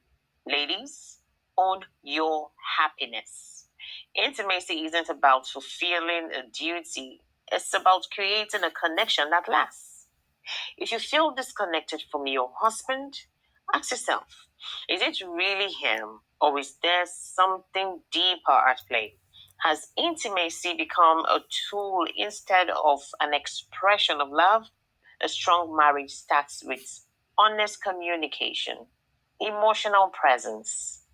Ladies, own your happiness. Intimacy isn't about fulfilling a duty, it's about creating a connection that lasts. If you feel disconnected from your husband, ask yourself, is it really him or is there something deeper at play? Has intimacy become a tool instead of an expression of love? A strong marriage starts with honest communication, emotional presence.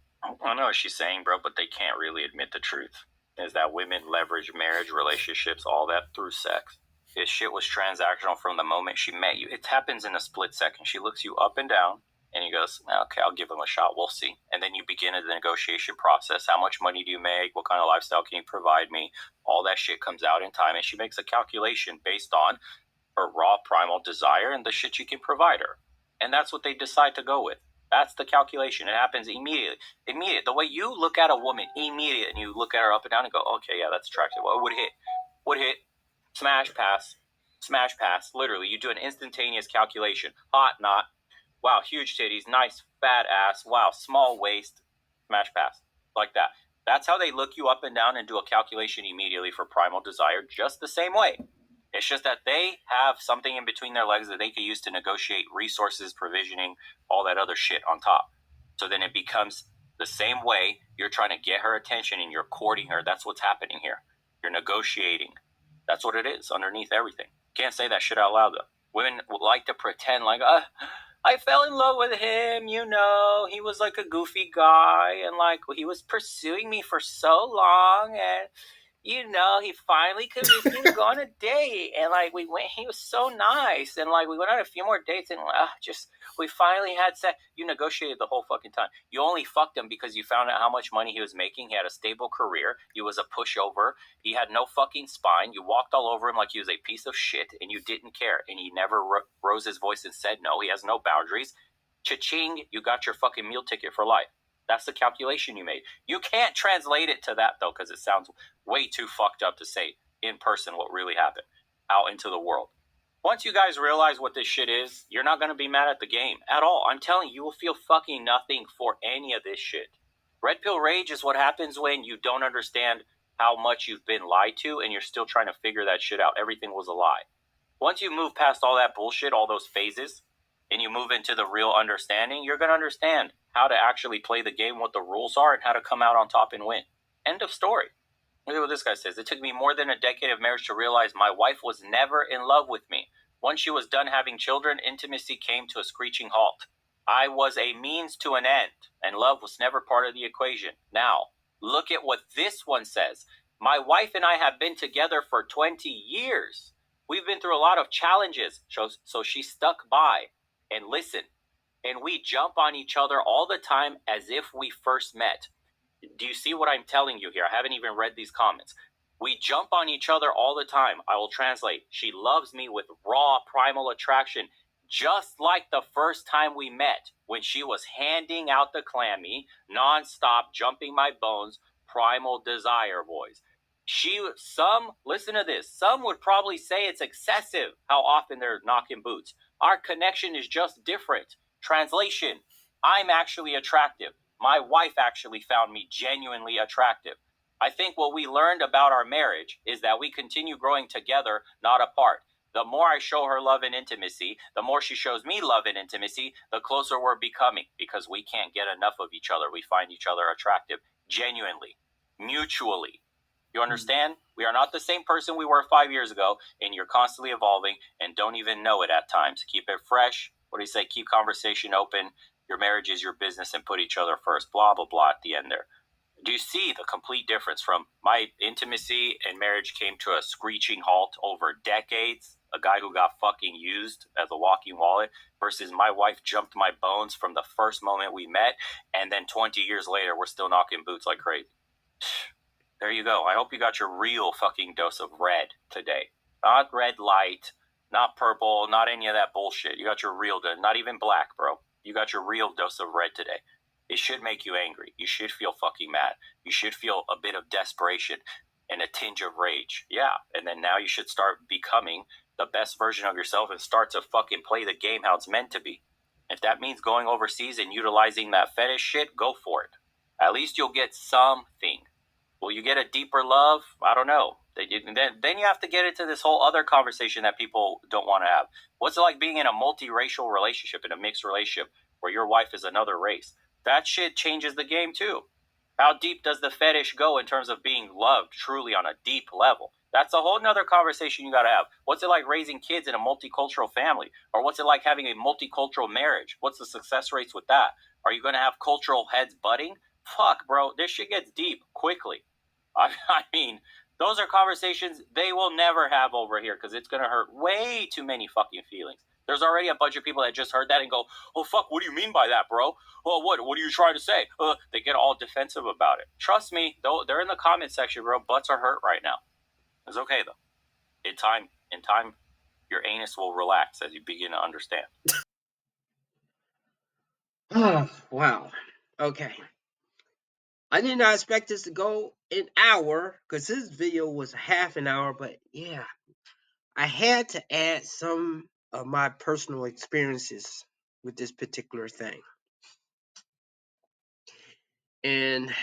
I know what she's saying, bro, but they can't really admit the truth. Is that women leverage marriage, relationships, all that through sex. This shit was transactional from the moment she met you. It happens in a split second. She looks you up and down, and he goes, okay, I'll give him a shot. We'll see. And then you begin the negotiation process. How much money do you make? What kind of lifestyle can you provide me? All that shit comes out in time, and she makes a calculation based on her raw primal desire and the shit you can provide her. And that's what they decide to go with. That's the calculation. It happens immediately. Immediate. The way you look at a woman, immediate, and you look at her up and down and go, okay, yeah, that's attractive. Well, would hit. Would hit. Smash pass. Smash pass. Literally, you do an instantaneous calculation. Hot, not. Wow, huge titties. Nice fat ass. Wow, small waist. Smash pass. Like that. That's how they look you up and down and do a calculation immediately for primal desire, just the same way. It's just that they have something in between their legs that they can use to negotiate resources, provisioning, all that other shit on top. So then it becomes the same way you're trying to get her attention and you're courting her. That's what's happening here. You're negotiating. That's what it is underneath everything. Can't say that shit out loud though. Women like to pretend like, I fell in love with him, you know, he was like a goofy guy and like he was pursuing me for so long and you know, he finally convinced me to go on a date, and like we went, he was so nice, and like we went on a few more dates, and we finally had sex. You negotiated the whole fucking time. You only fucked him because you found out how much money he was making. He had a stable career. He was a pushover. He had no fucking spine. You walked all over him like he was a piece of shit, and you didn't care. And he never rose his voice and said no. He has no boundaries. Cha-ching! You got your fucking meal ticket for life. That's the calculation you made. You can't translate it to that though, because it sounds way too fucked up to say in person what really happened out into the world. Once you guys realize what this shit is, you're not going to be mad at the game at all. I'm telling you, you will feel fucking nothing for any of this shit. Red pill rage is what happens when you don't understand how much you've been lied to and you're still trying to figure that shit out. Everything was a lie. Once you move past all that bullshit, all those phases, and you move into the real understanding, you're going to understand how to actually play the game, what the rules are, and how to come out on top and win. End of story. Look at what this guy says. It took me more than a decade of marriage to realize my wife was never in love with me. Once she was done having children, intimacy came to a screeching halt. I was a means to an end, and love was never part of the equation. Now, look at what this one says. My wife and I have been together for 20 years. We've been through a lot of challenges, so she stuck by and listened. And we jump on each other all the time as if we first met. Do you see what I'm telling you here? I haven't even read these comments. We jump on each other all the time. I will translate. She loves me with raw primal attraction, just like the first time we met when she was handing out the clammy, nonstop, jumping my bones, primal desire, boys. Listen to this, some would probably say it's excessive how often they're knocking boots. Our connection is just different. Translation, I'm actually attractive. My wife actually found me genuinely attractive. I think what we learned about our marriage is that we continue growing together, not apart. The more I show her love and intimacy, the more she shows me love and intimacy, the closer we're becoming because we can't get enough of each other. We find each other attractive genuinely, mutually. You understand? We are not the same person we were 5 years ago, and you're constantly evolving and don't even know it at times. Keep it fresh. What do you say? Keep conversation open. Your marriage is your business and put each other first. Blah, blah, blah at the end there. Do you see the complete difference from my intimacy and marriage came to a screeching halt over decades? A guy who got fucking used as a walking wallet versus my wife jumped my bones from the first moment we met. And then 20 years later, we're still knocking boots like crazy. There you go. I hope you got your real fucking dose of red today. Not red light, not purple, not any of that bullshit. You got your real dose. Not even black, bro. You got your real dose of red today. It should make you angry. You should feel fucking mad. You should feel a bit of desperation and a tinge of rage. Yeah. And then now you should start becoming the best version of yourself and start to fucking play the game how it's meant to be. If that means going overseas and utilizing that fetish shit, go for it. At least you'll get something. Will you get a deeper love? I don't know. Then you have to get into this whole other conversation that people don't want to have. What's it like being in a multiracial relationship, in a mixed relationship, where your wife is another race? That shit changes the game too. How deep does the fetish go in terms of being loved truly on a deep level? That's a whole nother conversation you got to have. What's it like raising kids in a multicultural family? Or what's it like having a multicultural marriage? What's the success rates with that? Are you going to have cultural heads butting? Fuck, bro. This shit gets deep quickly. I mean, those are conversations they will never have over here because it's going to hurt way too many fucking feelings. There's already a bunch of people that just heard that and go, oh, fuck, what do you mean by that, bro? Well, what are you trying to say? They get all defensive about it. Trust me, though, they're in the comment section, bro. Butts are hurt right now. It's okay, though. In time, your anus will relax as you begin to understand. Oh, wow. Okay. I did not expect this to go an hour because this video was half an hour, but yeah, I had to add some of my personal experiences with this particular thing. And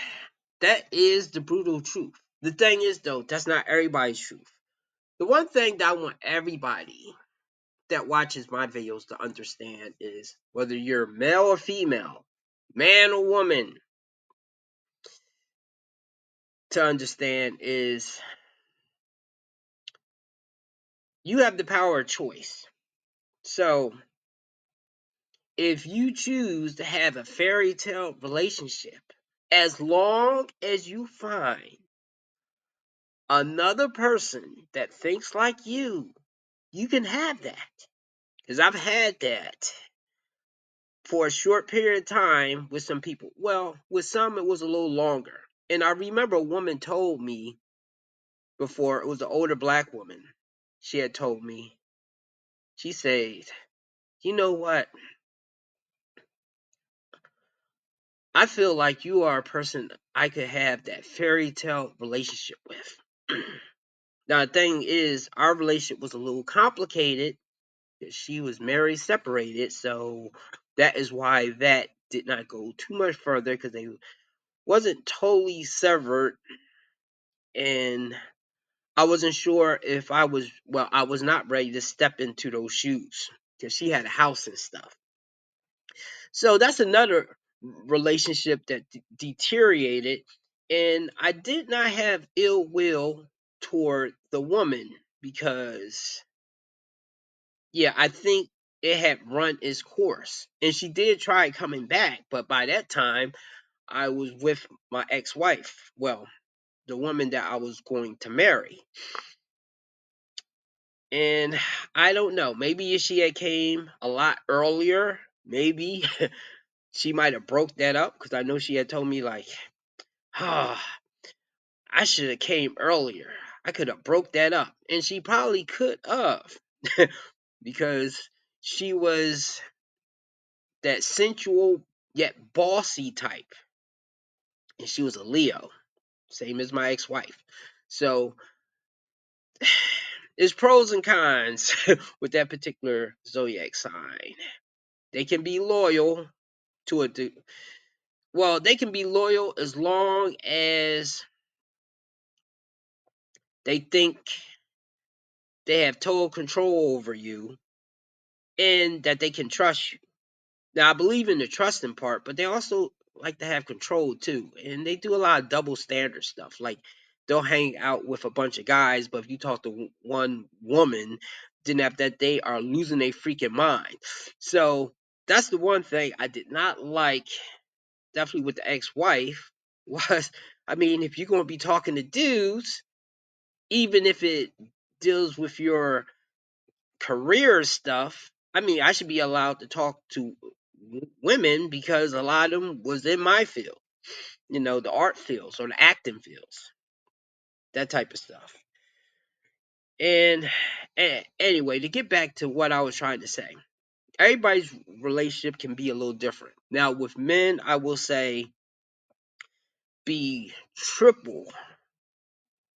That is the brutal truth. The thing is, though, that's not everybody's truth. The one thing that I want everybody that watches my videos to understand is whether you're male or female, man or woman, to understand is you have the power of choice. So if you choose to have a fairy tale relationship, as long as you find another person that thinks like you can have that. Because I've had that for a short period of time with some people. Well, with some it was a little longer. And I remember a woman told me before, it was an older black woman. She had told me, she said, you know what? I feel like you are a person I could have that fairy tale relationship with. Now, the thing is, our relationship was a little complicated. She was married, separated, so that is why that did not go too much further because they wasn't totally severed, and I wasn't sure if I was not ready to step into those shoes because she had a house and stuff. So that's another relationship that deteriorated, and I did not have ill will toward the woman because, yeah, I think it had run its course, and she did try coming back, but by that time I was with my ex-wife. Well, the woman that I was going to marry. And I don't know, maybe if she had came a lot earlier, maybe she might have broke that up because I know she had told me like, ah, I should have came earlier. I could have broke that up. And she probably could have because she was that sensual yet bossy type. And she was a Leo, same as my ex-wife. So there's pros and cons with that particular zodiac sign. They can be loyal to a well, they can be loyal as long as they think they have total control over you and that they can trust you. Now, I believe in the trusting part, but they also like to have control too. And they do a lot of double standard stuff. Like they'll hang out with a bunch of guys, but if you talk to one woman, then after that they are losing their freaking mind. So that's the one thing I did not like, definitely with the ex-wife, was, I mean, if you're going to be talking to dudes, even if it deals with your career stuff, I mean, I should be allowed to talk to women because a lot of them was in my field, the art fields or the acting fields, that type of stuff. And anyway, to get back to what I was trying to say, everybody's relationship can be a little different. Now, with men, I will say be triple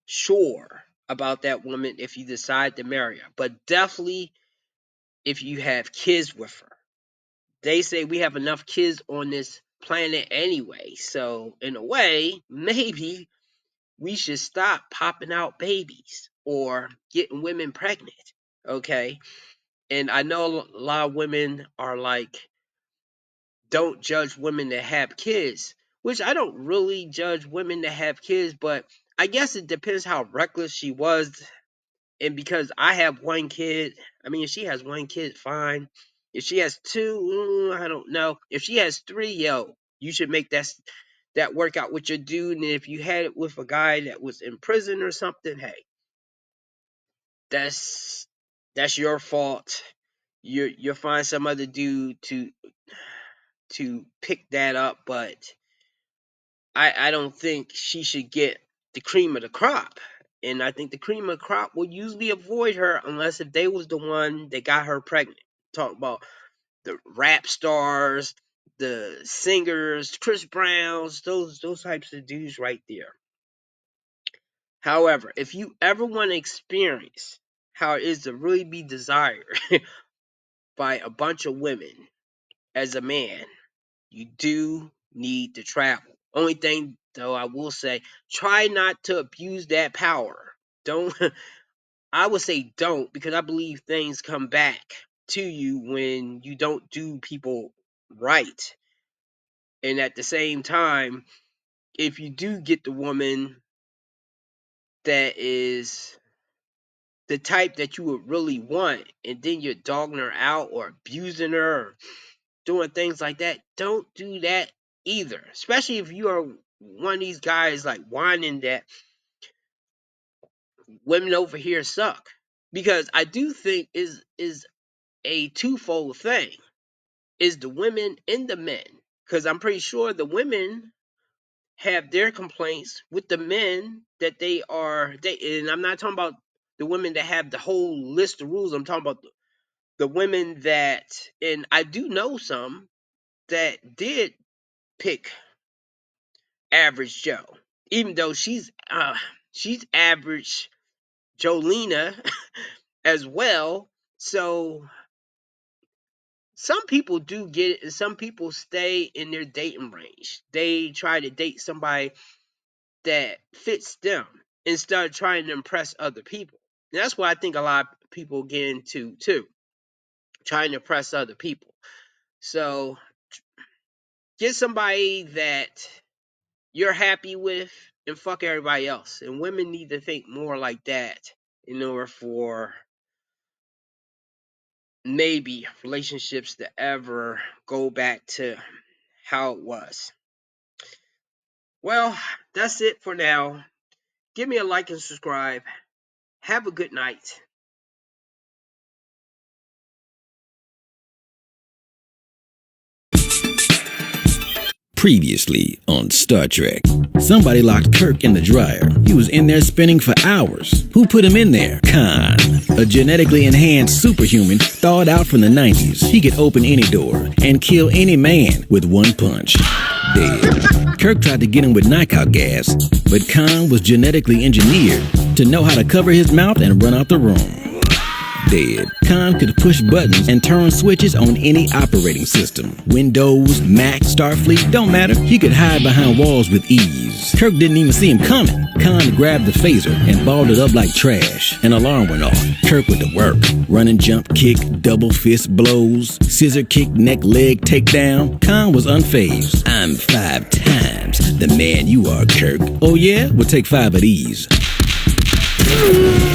sure about that woman if you decide to marry her, but definitely if you have kids with her. They say we have enough kids on this planet anyway, so in a way, maybe we should stop popping out babies or getting women pregnant, okay? And I know a lot of women are like, don't judge women that have kids, which I don't really judge women that have kids, but I guess it depends how reckless she was. And because I have one kid, I mean, if she has one kid, fine. If she has two, I don't know. If she has three, yo, you should make that work out with your dude. And if you had it with a guy that was in prison or something, hey, that's your fault. You'll find some other dude to pick that up, but I don't think she should get the cream of the crop. And I think the cream of the crop will usually avoid her unless if they was the one that got her pregnant. Talk about the rap stars, the singers, Chris Browns, those types of dudes right there. However, if you ever want to experience how it is to really be desired by a bunch of women as a man, you do need to travel. Only thing though, I will say, try not to abuse that power. Don't. I would say don't, because I believe things come back to you when you don't do people right. And at the same time, if you do get the woman that is the type that you would really want, and then you're dogging her out or abusing her or doing things like that, don't do that either. Especially if you are one of these guys like whining that women over here suck. Because I do think is a twofold thing. Is the women and the men. Because I'm pretty sure the women have their complaints with the men that they are dating. And I'm not talking about the women that have the whole list of rules. I'm talking about the women that, and I do know some that did pick average Joe, even though she's average Jolena as well. So some people do get it, and some people stay in their dating range. They try to date somebody that fits them instead of trying to impress other people. And that's what I think a lot of people get into too, trying to impress other people. So get somebody that you're happy with and fuck everybody else. And women need to think more like that in order for maybe relationships to ever go back to how it was. Well, that's it for now. Give me a like and subscribe. Have a good night. Previously on Star Trek. Somebody locked Kirk in the dryer. He was in there spinning for hours. Who put him in there? Khan, a genetically enhanced superhuman thawed out from the 90s. He could open any door and kill any man with one punch. Dead. Kirk tried to get him with knockout gas, but Khan was genetically engineered to know how to cover his mouth and run out the room. Dead. Khan could push buttons and turn switches on any operating system. Windows, Mac, Starfleet, don't matter. He could hide behind walls with ease. Kirk didn't even see him coming. Khan grabbed the phaser and balled it up like trash. An alarm went off. Kirk went to work. Run and jump kick, double fist blows, scissor kick, neck leg takedown. Khan was unfazed. I'm 5 times the man you are, Kirk. Oh yeah? We'll take 5 of these.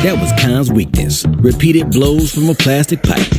That was Khan's weakness. Repeated blows from a plastic pipe.